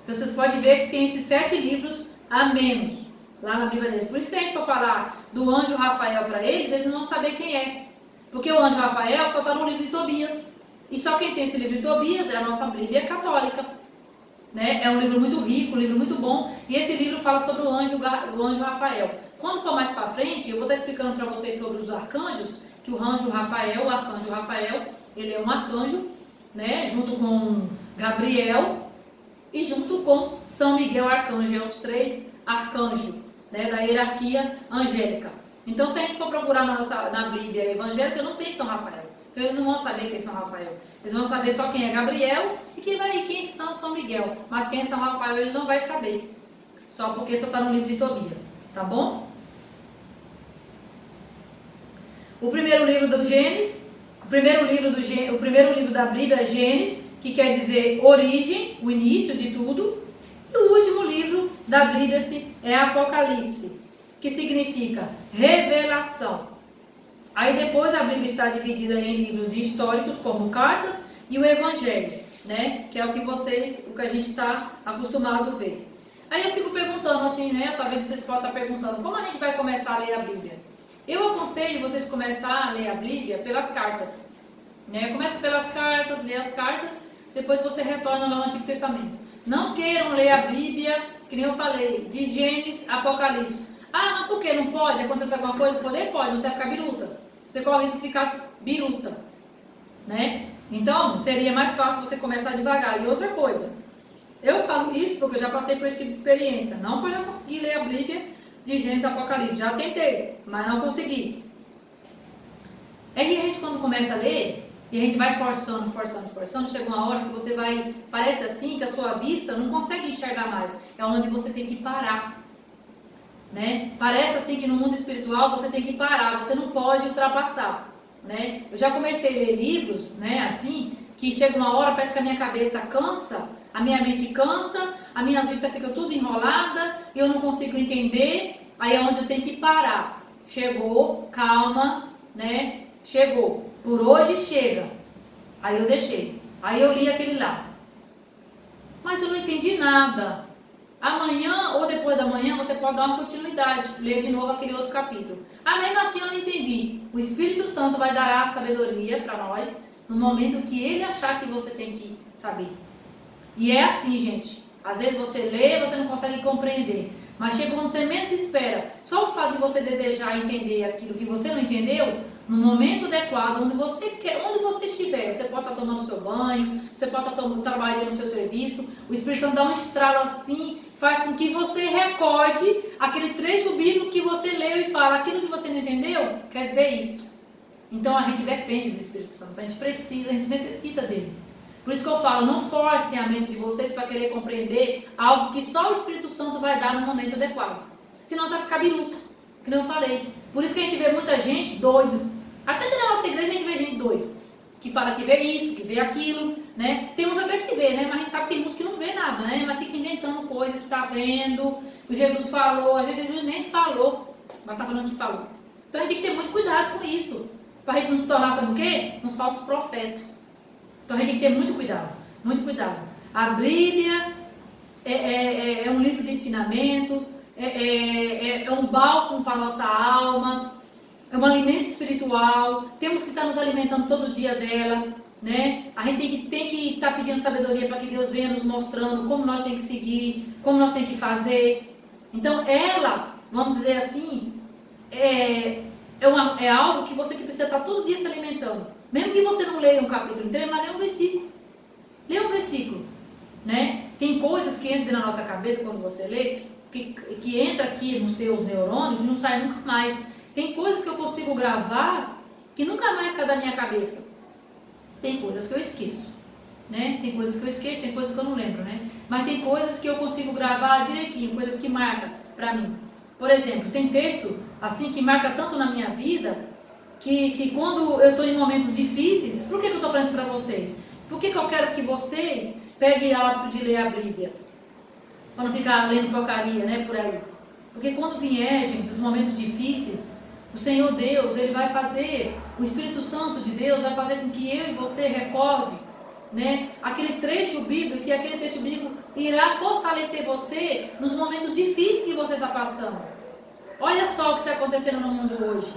Então, vocês podem ver que tem esses 7 livros a menos lá na Bíblia deles. Por isso que a gente for falar do anjo Rafael para eles não vão saber quem é. Porque o anjo Rafael só está no livro de Tobias. E só quem tem esse livro de Tobias é a nossa Bíblia católica. Né? É um livro muito rico, um livro muito bom. E esse livro fala sobre o anjo Rafael. Quando for mais para frente, eu vou estar explicando para vocês sobre os arcanjos. Que o arcanjo Rafael, ele é um arcanjo, né? Junto com Gabriel e junto com São Miguel Arcanjo. É os 3 arcanjos, né? Da hierarquia angélica. Então, se a gente for procurar na Bíblia evangélica, não tem São Rafael. Então, eles não vão saber quem é São Rafael. Eles vão saber só quem é Gabriel e quem São Miguel. Mas quem é São Rafael, ele não vai saber. Só porque só está no livro de Tobias. Tá bom? O primeiro livro do Gênesis, o primeiro livro da Bíblia é Gênesis, que quer dizer origem, o início de tudo. E o último livro da Bíblia é Apocalipse, que significa revelação. Aí depois a Bíblia está dividida em livros históricos, como cartas, e o Evangelho, né? Que é o que a gente está acostumado a ver. Aí eu fico perguntando assim, né? Talvez vocês possam estar perguntando, como a gente vai começar a ler a Bíblia? Eu aconselho vocês começar a ler a Bíblia pelas cartas. Né? Começa pelas cartas, lê as cartas, depois você retorna lá no Antigo Testamento. Não queiram ler a Bíblia, que nem eu falei, de Gênesis, Apocalipse. Ah, mas por que? Não pode acontecer alguma coisa? Poder pode, você vai ficar biruta. Você corre o risco de ficar biruta. Né? Então, seria mais fácil você começar devagar. E outra coisa, eu falo isso porque eu já passei por esse tipo de experiência. Não porque eu já consegui ler a Bíblia de Gênesis, Apocalipse. Já tentei, mas não consegui. É que a gente quando começa a ler, e a gente vai forçando, chega uma hora que você vai, parece assim que a sua vista não consegue enxergar mais. É onde você tem que parar. Né? Parece assim que no mundo espiritual você tem que parar, você não pode ultrapassar. Né? Eu já comecei a ler livros, né, assim, que chega uma hora, parece que a minha cabeça cansa, a minha mente cansa, a minha vista fica tudo enrolada, e eu não consigo entender, aí é onde eu tenho que parar. Chegou, calma, né? Chegou. Por hoje chega. Aí eu deixei. Aí eu li aquele lá. Mas eu não entendi nada. Amanhã ou depois da manhã você pode dar uma continuidade, ler de novo aquele outro capítulo. Ah, mesmo assim eu não entendi. O Espírito Santo vai dar a sabedoria para nós no momento que ele achar que você tem que saber. E é assim, gente. Às vezes você lê, você não consegue compreender. Mas chega quando você menos espera. Só o fato de você desejar entender aquilo que você não entendeu, no momento adequado, onde você quer, onde você estiver, você pode estar tomando seu banho, você pode estar trabalhando no seu serviço, o Espírito Santo dá um estralo assim, faz com que você recorde aquele trecho bíblico que você leu e fala, aquilo que você não entendeu, quer dizer isso. Então a gente depende do Espírito Santo, a gente precisa, a gente necessita dele. Por isso que eu falo, não forcem a mente de vocês para querer compreender algo que só o Espírito Santo vai dar no momento adequado. Senão você vai ficar biruta, que não eu falei. Por isso que a gente vê muita gente doido. Até na nossa igreja a gente vê gente doido. Que fala que vê isso, que vê aquilo, né? Tem uns até que vê, né? Mas a gente sabe que tem uns que não vê nada, né? Mas fica inventando coisa que tá vendo. O Jesus falou, às vezes Jesus nem falou, mas tá falando que falou. Então a gente tem que ter muito cuidado com isso. Para a gente não tornar, sabe o quê? Uns falsos profetas. Então a gente tem que ter muito cuidado, muito cuidado. A Bíblia é um livro de ensinamento, é um bálsamo para a nossa alma, é um alimento espiritual. Temos que estar nos alimentando todo dia dela, né? A gente tem que estar pedindo sabedoria para que Deus venha nos mostrando como nós temos que seguir, como nós temos que fazer. Então ela, vamos dizer assim, é algo que você que precisa estar todo dia se alimentando. Mesmo que você não leia um capítulo inteiro, mas lê um versículo. Lê um versículo, né? Tem coisas que entram na nossa cabeça quando você lê, que entra aqui nos seus neurônios e não sai nunca mais. Tem coisas que eu consigo gravar que nunca mais sai da minha cabeça. Tem coisas que eu esqueço, né? Tem coisas que eu esqueço, tem coisas que eu não lembro, né? Mas tem coisas que eu consigo gravar direitinho, coisas que marcam pra mim. Por exemplo, tem texto assim que marca tanto na minha vida que quando eu estou em momentos difíceis, por que eu estou falando isso pra vocês? Por que eu quero que vocês peguem o hábito de ler a Bíblia? Para não ficar lendo porcaria, né, por aí. Porque quando vier, gente, os momentos difíceis, o Senhor Deus, Ele vai fazer, o Espírito Santo de Deus vai fazer com que eu e você recorde, né, aquele trecho bíblico, que aquele trecho bíblico irá fortalecer você nos momentos difíceis que você está passando. Olha só o que está acontecendo no mundo hoje.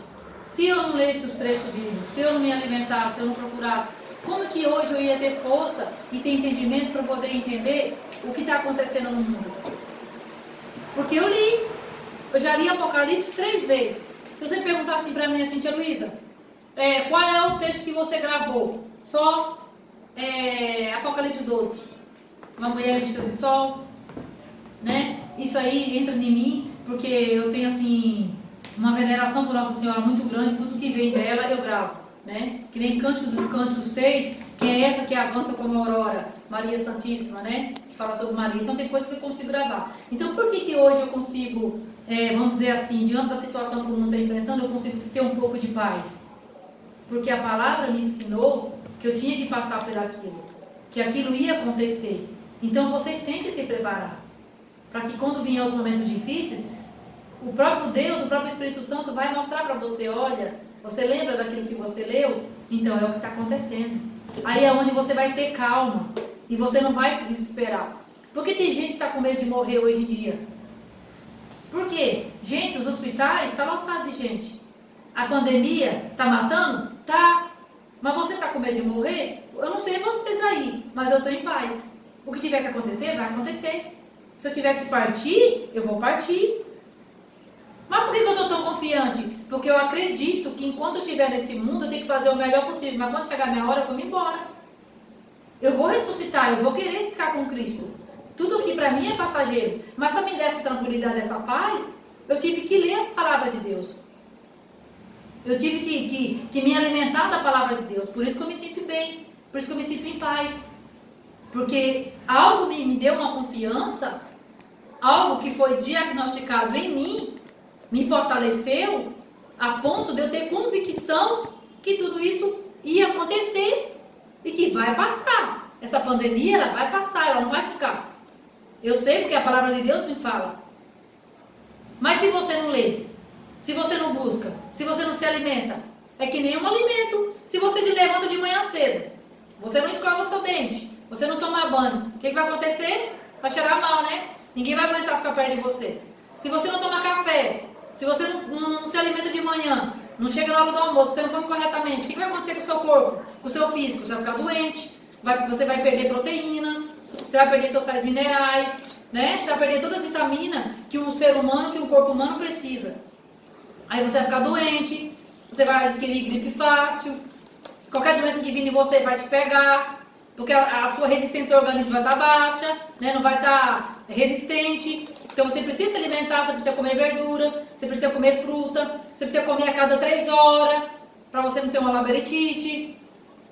Se eu não lesse os trechos bíblicos, se eu não me alimentasse, se eu não procurasse, como que hoje eu ia ter força e ter entendimento para poder entender o que está acontecendo no mundo? Porque eu já li Apocalipse 3 vezes. Se você perguntar assim para mim, assim, tia Luísa, qual é o texto que você gravou? Só Apocalipse 12. Uma mulher vestida de sol, né? Isso aí entra em mim, porque eu tenho assim uma veneração por Nossa Senhora muito grande, tudo que vem dela eu gravo, né? Que nem Cântico dos Cânticos 6, que é essa que avança como aurora, Maria Santíssima, né? Que fala sobre Maria. Então tem coisas que eu consigo gravar. Então por que hoje eu consigo, vamos dizer assim, diante da situação que o mundo está enfrentando, eu consigo ter um pouco de paz? Porque a palavra me ensinou que eu tinha que passar por aquilo, que aquilo ia acontecer. Então vocês têm que se preparar, para que quando vier os momentos difíceis, o próprio Deus, o próprio Espírito Santo vai mostrar para você, olha, você lembra daquilo que você leu? Então é o que está acontecendo. Aí é onde você vai ter calma e você não vai se desesperar. Porque tem gente que está com medo de morrer hoje em dia. Por quê? Gente, os hospitais estão lotados de gente. A pandemia está matando? Tá. Mas você está com medo de morrer? Eu não sei vocês aí, mas eu estou em paz. O que tiver que acontecer, vai acontecer. Se eu tiver que partir, eu vou partir. Mas por que eu estou tão confiante? Porque eu acredito que enquanto eu estiver nesse mundo, eu tenho que fazer o melhor possível. Mas quando chegar a minha hora, eu vou me embora. Eu vou ressuscitar, eu vou querer ficar com Cristo. Tudo aqui para mim é passageiro. Mas para me dar essa tranquilidade, essa paz, eu tive que ler as palavras de Deus. Eu tive que me alimentar da palavra de Deus. Por isso que eu me sinto bem. Por isso que eu me sinto em paz. Porque algo me deu uma confiança, algo que foi diagnosticado em mim, me fortaleceu a ponto de eu ter convicção que tudo isso ia acontecer e que vai passar. Essa pandemia, ela vai passar, ela não vai ficar. Eu sei porque a palavra de Deus me fala. Mas se você não lê, se você não busca, se você não se alimenta, é que nem um alimento. Se você te levanta de manhã cedo, você não escova seu dente, você não toma banho, o que vai acontecer? Vai cheirar mal, né? Ninguém vai aguentar ficar perto de você. Se você não toma café, se você não se alimenta de manhã, não chega na hora do almoço, você não come corretamente, o que vai acontecer com o seu corpo, com o seu físico? Você vai ficar doente, você vai perder proteínas, você vai perder seus sais minerais, né? Você vai perder toda a vitamina que um ser humano, que um corpo humano precisa. Aí você vai ficar doente, você vai adquirir gripe fácil, qualquer doença que vir em você vai te pegar, porque a sua resistência ao organismo vai estar baixa, né? Não vai estar resistente. Então você precisa se alimentar, você precisa comer verdura, você precisa comer fruta, você precisa comer a cada 3 horas, para você não ter uma labirintite,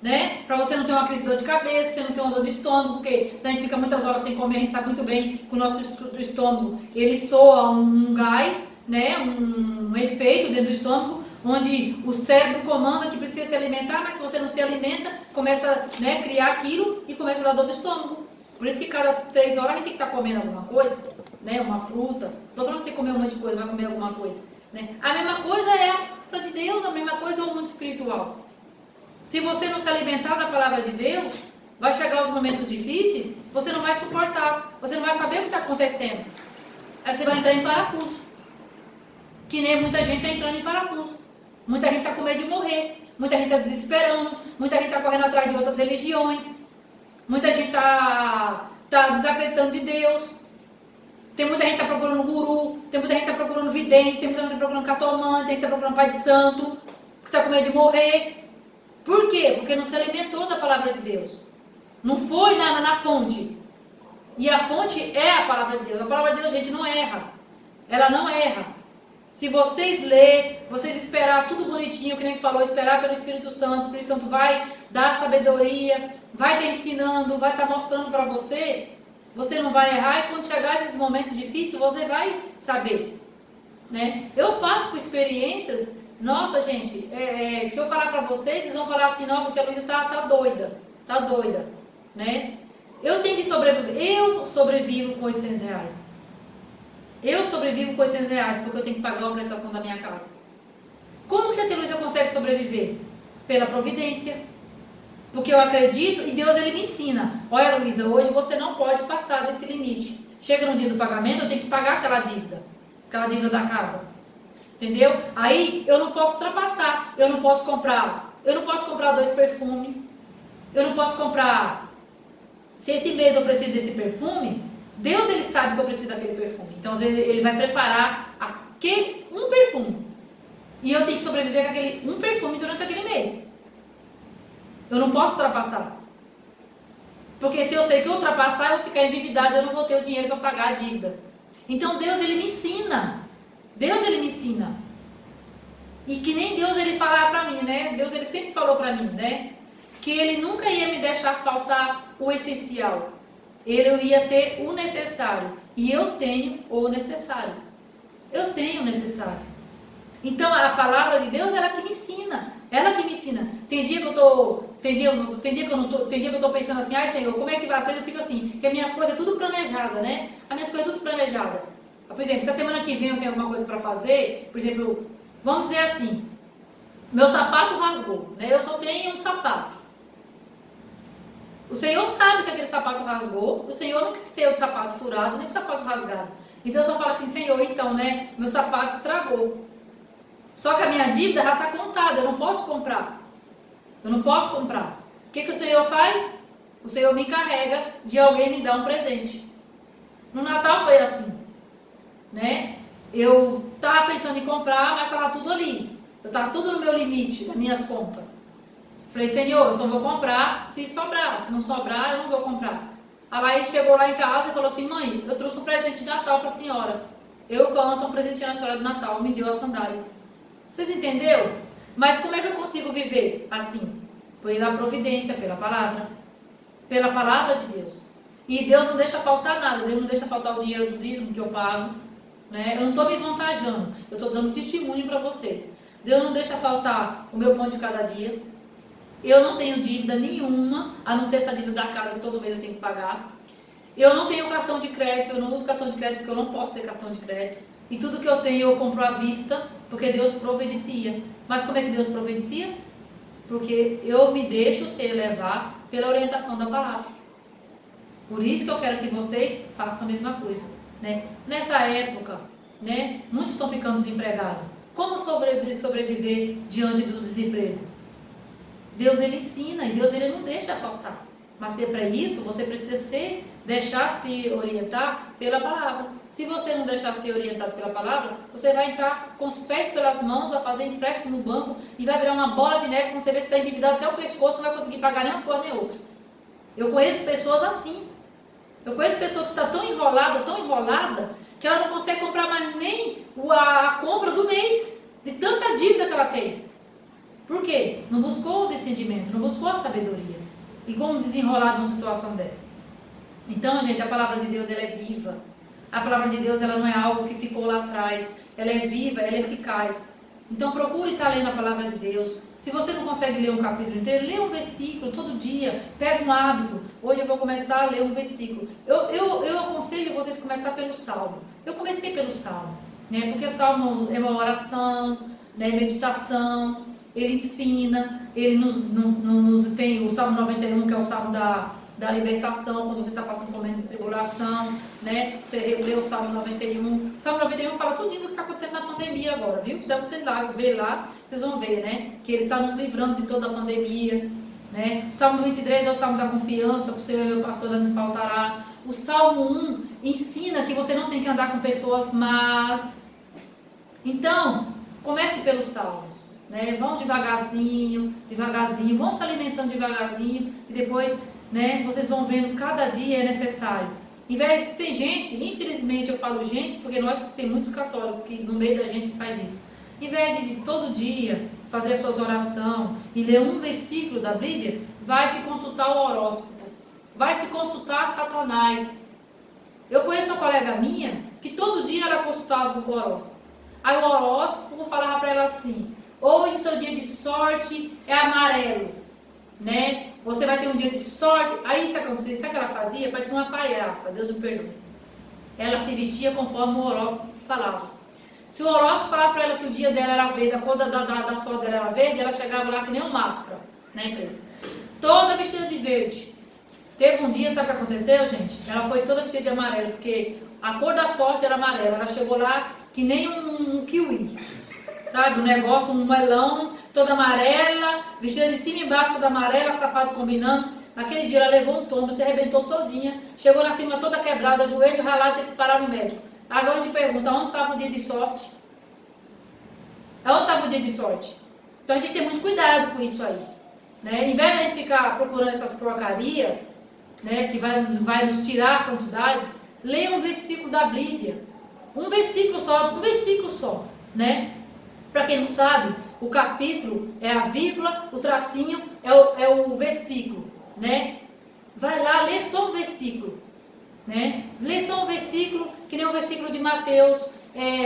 né? Para você não ter uma crise de dor de cabeça, você não ter uma dor de estômago, porque se a gente fica muitas horas sem comer, a gente sabe muito bem que o nosso estômago, ele soa um gás, né? Um efeito dentro do estômago, onde o cérebro comanda que precisa se alimentar, mas se você não se alimenta, começa, né, a criar aquilo e começa a dar dor de estômago. Por isso que cada 3 horas a gente tem que estar comendo alguma coisa, né? Uma fruta. Não estou falando que tem que comer um monte de coisa, vai comer alguma coisa, né? A mesma coisa é a palavra de Deus, a mesma coisa é o mundo espiritual. Se você não se alimentar da palavra de Deus, vai chegar os momentos difíceis, você não vai suportar, você não vai saber o que está acontecendo. Aí você vai entrar em parafuso. Que nem muita gente está entrando em parafuso. Muita gente está com medo de morrer. muita gente está desesperando, muita gente está correndo atrás de outras religiões, muita gente está desacreditando de Deus, tem muita gente que está procurando guru, tem muita gente que está procurando vidente, tem muita gente que está procurando cartomante, tem gente que está procurando pai de santo, que está com medo de morrer. Por quê? Porque não se alimentou da palavra de Deus. Não foi na fonte. E a fonte é a palavra de Deus. A palavra de Deus, gente, não erra. Ela não erra. Se vocês lerem, vocês esperar tudo bonitinho, que nem falou, esperar pelo Espírito Santo, o Espírito Santo vai dar sabedoria, vai estar ensinando, vai estar mostrando para você, você não vai errar, e quando chegar esses momentos difíceis, você vai saber. Né? Eu passo por experiências, nossa gente, se eu falar para vocês, vocês vão falar assim, nossa, tia Luísa tá doida, né? Eu tenho que sobreviver, eu sobrevivo com R$800. Eu sobrevivo com R$800 porque eu tenho que pagar uma prestação da minha casa. Como que a tia Luísa consegue sobreviver? Pela providência. Porque eu acredito e Deus ele me ensina. Olha, Luísa, hoje você não pode passar desse limite. Chega no dia do pagamento, eu tenho que pagar aquela dívida da casa. Entendeu? Aí eu não posso ultrapassar, eu não posso comprar 2 perfumes, eu não posso comprar, se esse mês eu preciso desse perfume, Deus ele sabe que eu preciso daquele perfume, então ele vai preparar aquele um perfume, e eu tenho que sobreviver com aquele um perfume durante aquele mês, eu não posso ultrapassar, porque se eu sei que eu ultrapassar, eu vou ficar endividado, eu não vou ter o dinheiro para pagar a dívida. Então Deus ele me ensina. E que nem Deus ele falar para mim, né? Deus ele sempre falou para mim, né? Que ele nunca ia me deixar faltar o essencial. Ele ia ter o necessário. E eu tenho o necessário. Eu tenho o necessário. Então a palavra de Deus ela que me ensina. Ela que me ensina. Tem dia que eu tô pensando assim, ai Senhor, como é que vai ser? Eu fico assim, porque minhas coisas é tudo planejada, né? As minhas coisas é tudo planejada. Por exemplo, se a semana que vem eu tenho alguma coisa para fazer, por exemplo, vamos dizer assim, meu sapato rasgou, né? Eu só tenho um sapato. O Senhor sabe que aquele sapato rasgou, o Senhor não quer ter o sapato furado, nem o sapato rasgado. Então eu só falo assim, Senhor, então, né, meu sapato estragou. Só que a minha dívida já está contada, eu não posso comprar. O que o Senhor faz? O Senhor me encarrega de alguém me dar um presente. No Natal foi assim, né? Eu estava pensando em comprar, mas estava tudo ali. Eu estava tudo no meu limite, das minhas contas. Falei, Senhor, eu só vou comprar se sobrar. Se não sobrar, eu não vou comprar. A Laís chegou lá em casa e falou assim, mãe, eu trouxe um presente de Natal para a senhora. Eu canto um presentinho na senhora de Natal, me deu a sandália. Vocês entenderam? Mas como é que eu consigo viver assim? Pela providência, pela palavra de Deus. E Deus não deixa faltar nada, Deus não deixa faltar o dinheiro do dízimo que eu pago, né? Eu não estou me vantajando, eu estou dando testemunho para vocês. Deus não deixa faltar o meu pão de cada dia. Eu não tenho dívida nenhuma, a não ser essa dívida da casa que todo mês eu tenho que pagar. Eu não tenho cartão de crédito, eu não uso cartão de crédito porque eu não posso ter cartão de crédito. E tudo que eu tenho eu compro à vista, porque Deus providencia. Mas como é que Deus providencia? Porque eu me deixo ser levar pela orientação da palavra. Por isso que eu quero que vocês façam a mesma coisa, né? Nessa época, né, muitos estão ficando desempregados. Como sobreviver diante do desemprego? Deus ele ensina e Deus ele não deixa faltar. Mas para isso você precisa deixar se orientar pela palavra. Se você não deixar ser orientado pela palavra, você vai entrar com os pés pelas mãos, vai fazer empréstimo no banco e vai virar uma bola de neve. Quando você vê se está endividado até o pescoço, não vai conseguir pagar nem uma coisa nem outra. Eu conheço pessoas assim. Eu conheço pessoas que estão tão enrolada, que ela não consegue comprar mais nem a compra do mês, de tanta dívida que ela tem. Por quê? Não buscou o discernimento, não buscou a sabedoria. E como desenrolar numa situação dessa? Então, gente, a palavra de Deus ela é viva. A palavra de Deus ela não é algo que ficou lá atrás. Ela é viva, ela é eficaz. Então procure estar lendo a palavra de Deus. Se você não consegue ler um capítulo inteiro, lê um versículo todo dia. Pega um hábito. Hoje eu vou começar a ler um versículo. Eu aconselho vocês a começar pelo Salmo. Eu comecei pelo Salmo, né? Porque o Salmo é uma oração, né? Meditação. Ele ensina. Ele nos tem o Salmo 91, que é o Salmo da libertação, quando você está passando por momento de tribulação, né? Você lê o Salmo 91. O Salmo 91 fala tudo o que está acontecendo na pandemia agora, viu? Se você ver lá, vocês vão ver, né? Que ele está nos livrando de toda a pandemia, né? O Salmo 23 é o Salmo da confiança, o Senhor é meu pastor, nada me faltará. O Salmo 1 ensina que você não tem que andar com pessoas más. Então, comece pelos Salmos, né? Vão devagarzinho, vão se alimentando devagarzinho e depois, né, vocês vão vendo cada dia é necessário. Em vez, tem gente, infelizmente eu falo gente, porque nós tem muitos católicos que no meio da gente que faz isso. Em vez de todo dia fazer as suas orações e ler um versículo da Bíblia, vai se consultar o horóscopo, vai se consultar Satanás. Eu conheço uma colega minha que todo dia ela consultava o horóscopo. Aí o horóscopo falava para ela assim: hoje seu dia de sorte é amarelo, né? Você vai ter um dia de sorte. Aí sabe o que ela fazia? Parecia uma palhaça, Deus me perdoe. Ela se vestia conforme o horóscopo falava. Se o horóscopo falava para ela que o dia dela era verde, a cor da sorte dela era verde, ela chegava lá que nem um máscara na empresa, toda vestida de verde. Teve um dia, sabe o que aconteceu, gente? Ela foi toda vestida de amarelo, porque a cor da sorte era amarela. Ela chegou lá que nem um kiwi, sabe? Um negócio, um melão, toda amarela, vestida de cima e embaixo, toda amarela, sapato combinando. Naquele dia ela levou um tombo, se arrebentou todinha, chegou na firma toda quebrada, joelho ralado, teve que parar no médico. Agora eu te pergunto, onde estava o dia de sorte? Onde estava o dia de sorte? Então a gente tem que ter muito cuidado com isso aí, né? Em vez de a gente ficar procurando essas porcarias, né, que vai nos tirar a santidade, leia um versículo da Bíblia. Um versículo só, né? Para quem não sabe, o capítulo é a vírgula, o tracinho é o versículo, né? Vai lá, lê só um versículo, né? Lê só um versículo, que nem o versículo de Mateus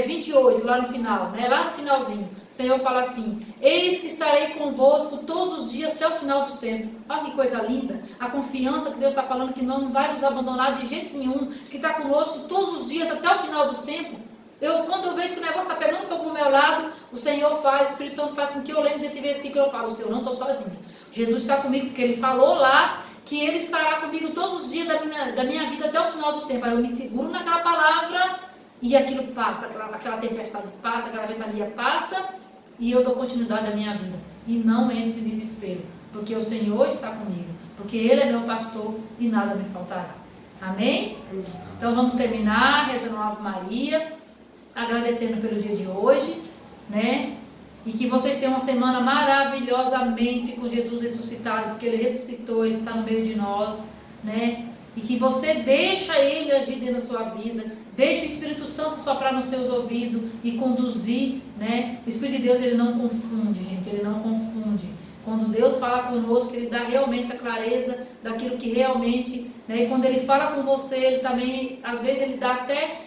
28, lá no final, né? Lá no finalzinho, o Senhor fala assim: eis que estarei convosco todos os dias até o final dos tempos. Olha que coisa linda, a confiança que Deus está falando, que não vai nos abandonar de jeito nenhum, que está conosco todos os dias até o final dos tempos. Quando eu vejo que o negócio está pegando fogo pro meu lado, o Senhor faz, o Espírito Santo faz com que eu lembre desse versículo, eu falo: Senhor, não estou sozinha. Jesus está comigo, porque Ele falou lá que Ele estará comigo todos os dias da minha vida até o final dos tempos. Aí eu me seguro naquela palavra e aquilo passa, aquela tempestade passa, aquela ventania passa e eu dou continuidade à minha vida. E não entro em desespero, porque o Senhor está comigo, porque Ele é meu pastor e nada me faltará. Amém? Então vamos terminar rezando a Ave Maria, agradecendo pelo dia de hoje, né? E que vocês tenham uma semana maravilhosamente com Jesus ressuscitado, porque Ele ressuscitou, Ele está no meio de nós, né? E que você deixa Ele agir dentro da sua vida, deixa o Espírito Santo soprar nos seus ouvidos e conduzir, né? O Espírito de Deus, ele não confunde, gente, ele não confunde. Quando Deus fala conosco, Ele dá realmente a clareza daquilo que realmente, né? E quando Ele fala com você, Ele também, às vezes, Ele dá até...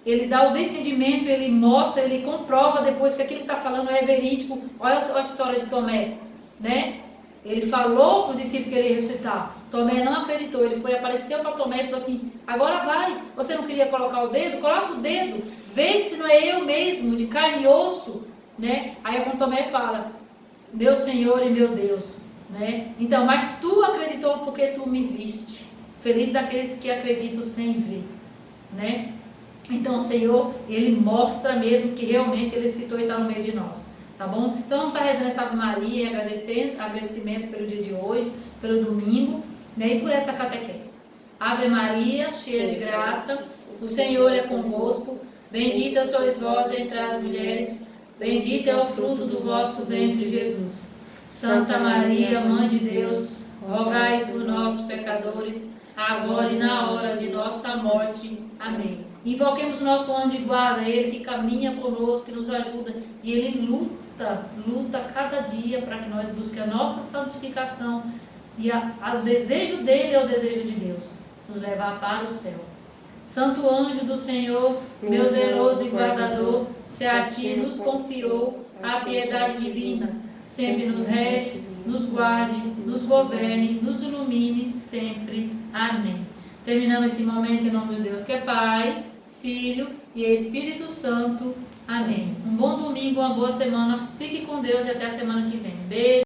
Ele dá o descendimento, Ele mostra, Ele comprova depois que aquilo que está falando é verídico. Olha a história de Tomé, né? Ele falou para os discípulos que Ele ia ressuscitar. Tomé não acreditou, ele foi, apareceu para Tomé e falou assim: agora vai, você não queria colocar o dedo? Coloca o dedo, vê se não é eu mesmo, de carne e osso, né? Aí quando Tomé fala: meu Senhor e meu Deus, né? Então, mas tu acreditou porque tu me viste. Feliz daqueles que acreditam sem ver, né? Então o Senhor, Ele mostra mesmo que realmente Ele citou e está no meio de nós, tá bom? Então vamos estar rezando essa Ave Maria, agradecimento pelo dia de hoje, pelo domingo, né? E por essa catequese. Ave Maria, cheia de graça, o Senhor é convosco, bendita sois vós entre as mulheres, bendito é o fruto do vosso ventre, Jesus. Santa Maria, Mãe de Deus, rogai por nós, pecadores, agora e na hora de nossa morte. Amém. Invoquemos nosso anjo de guarda, Ele que caminha conosco, que nos ajuda, e Ele luta cada dia para que nós busquemos a nossa santificação, e o desejo dele é o desejo de Deus, nos levar para o céu. Santo anjo do Senhor, meu zeloso e guardador, se a ti nos confiou a piedade divina, sempre nos reges, nos guarde, nos governe, nos ilumine sempre. Amém. Terminamos esse momento em nome de Deus, que é Pai, Filho e Espírito Santo. Amém. Um bom domingo, uma boa semana. Fique com Deus e até a semana que vem. Beijo.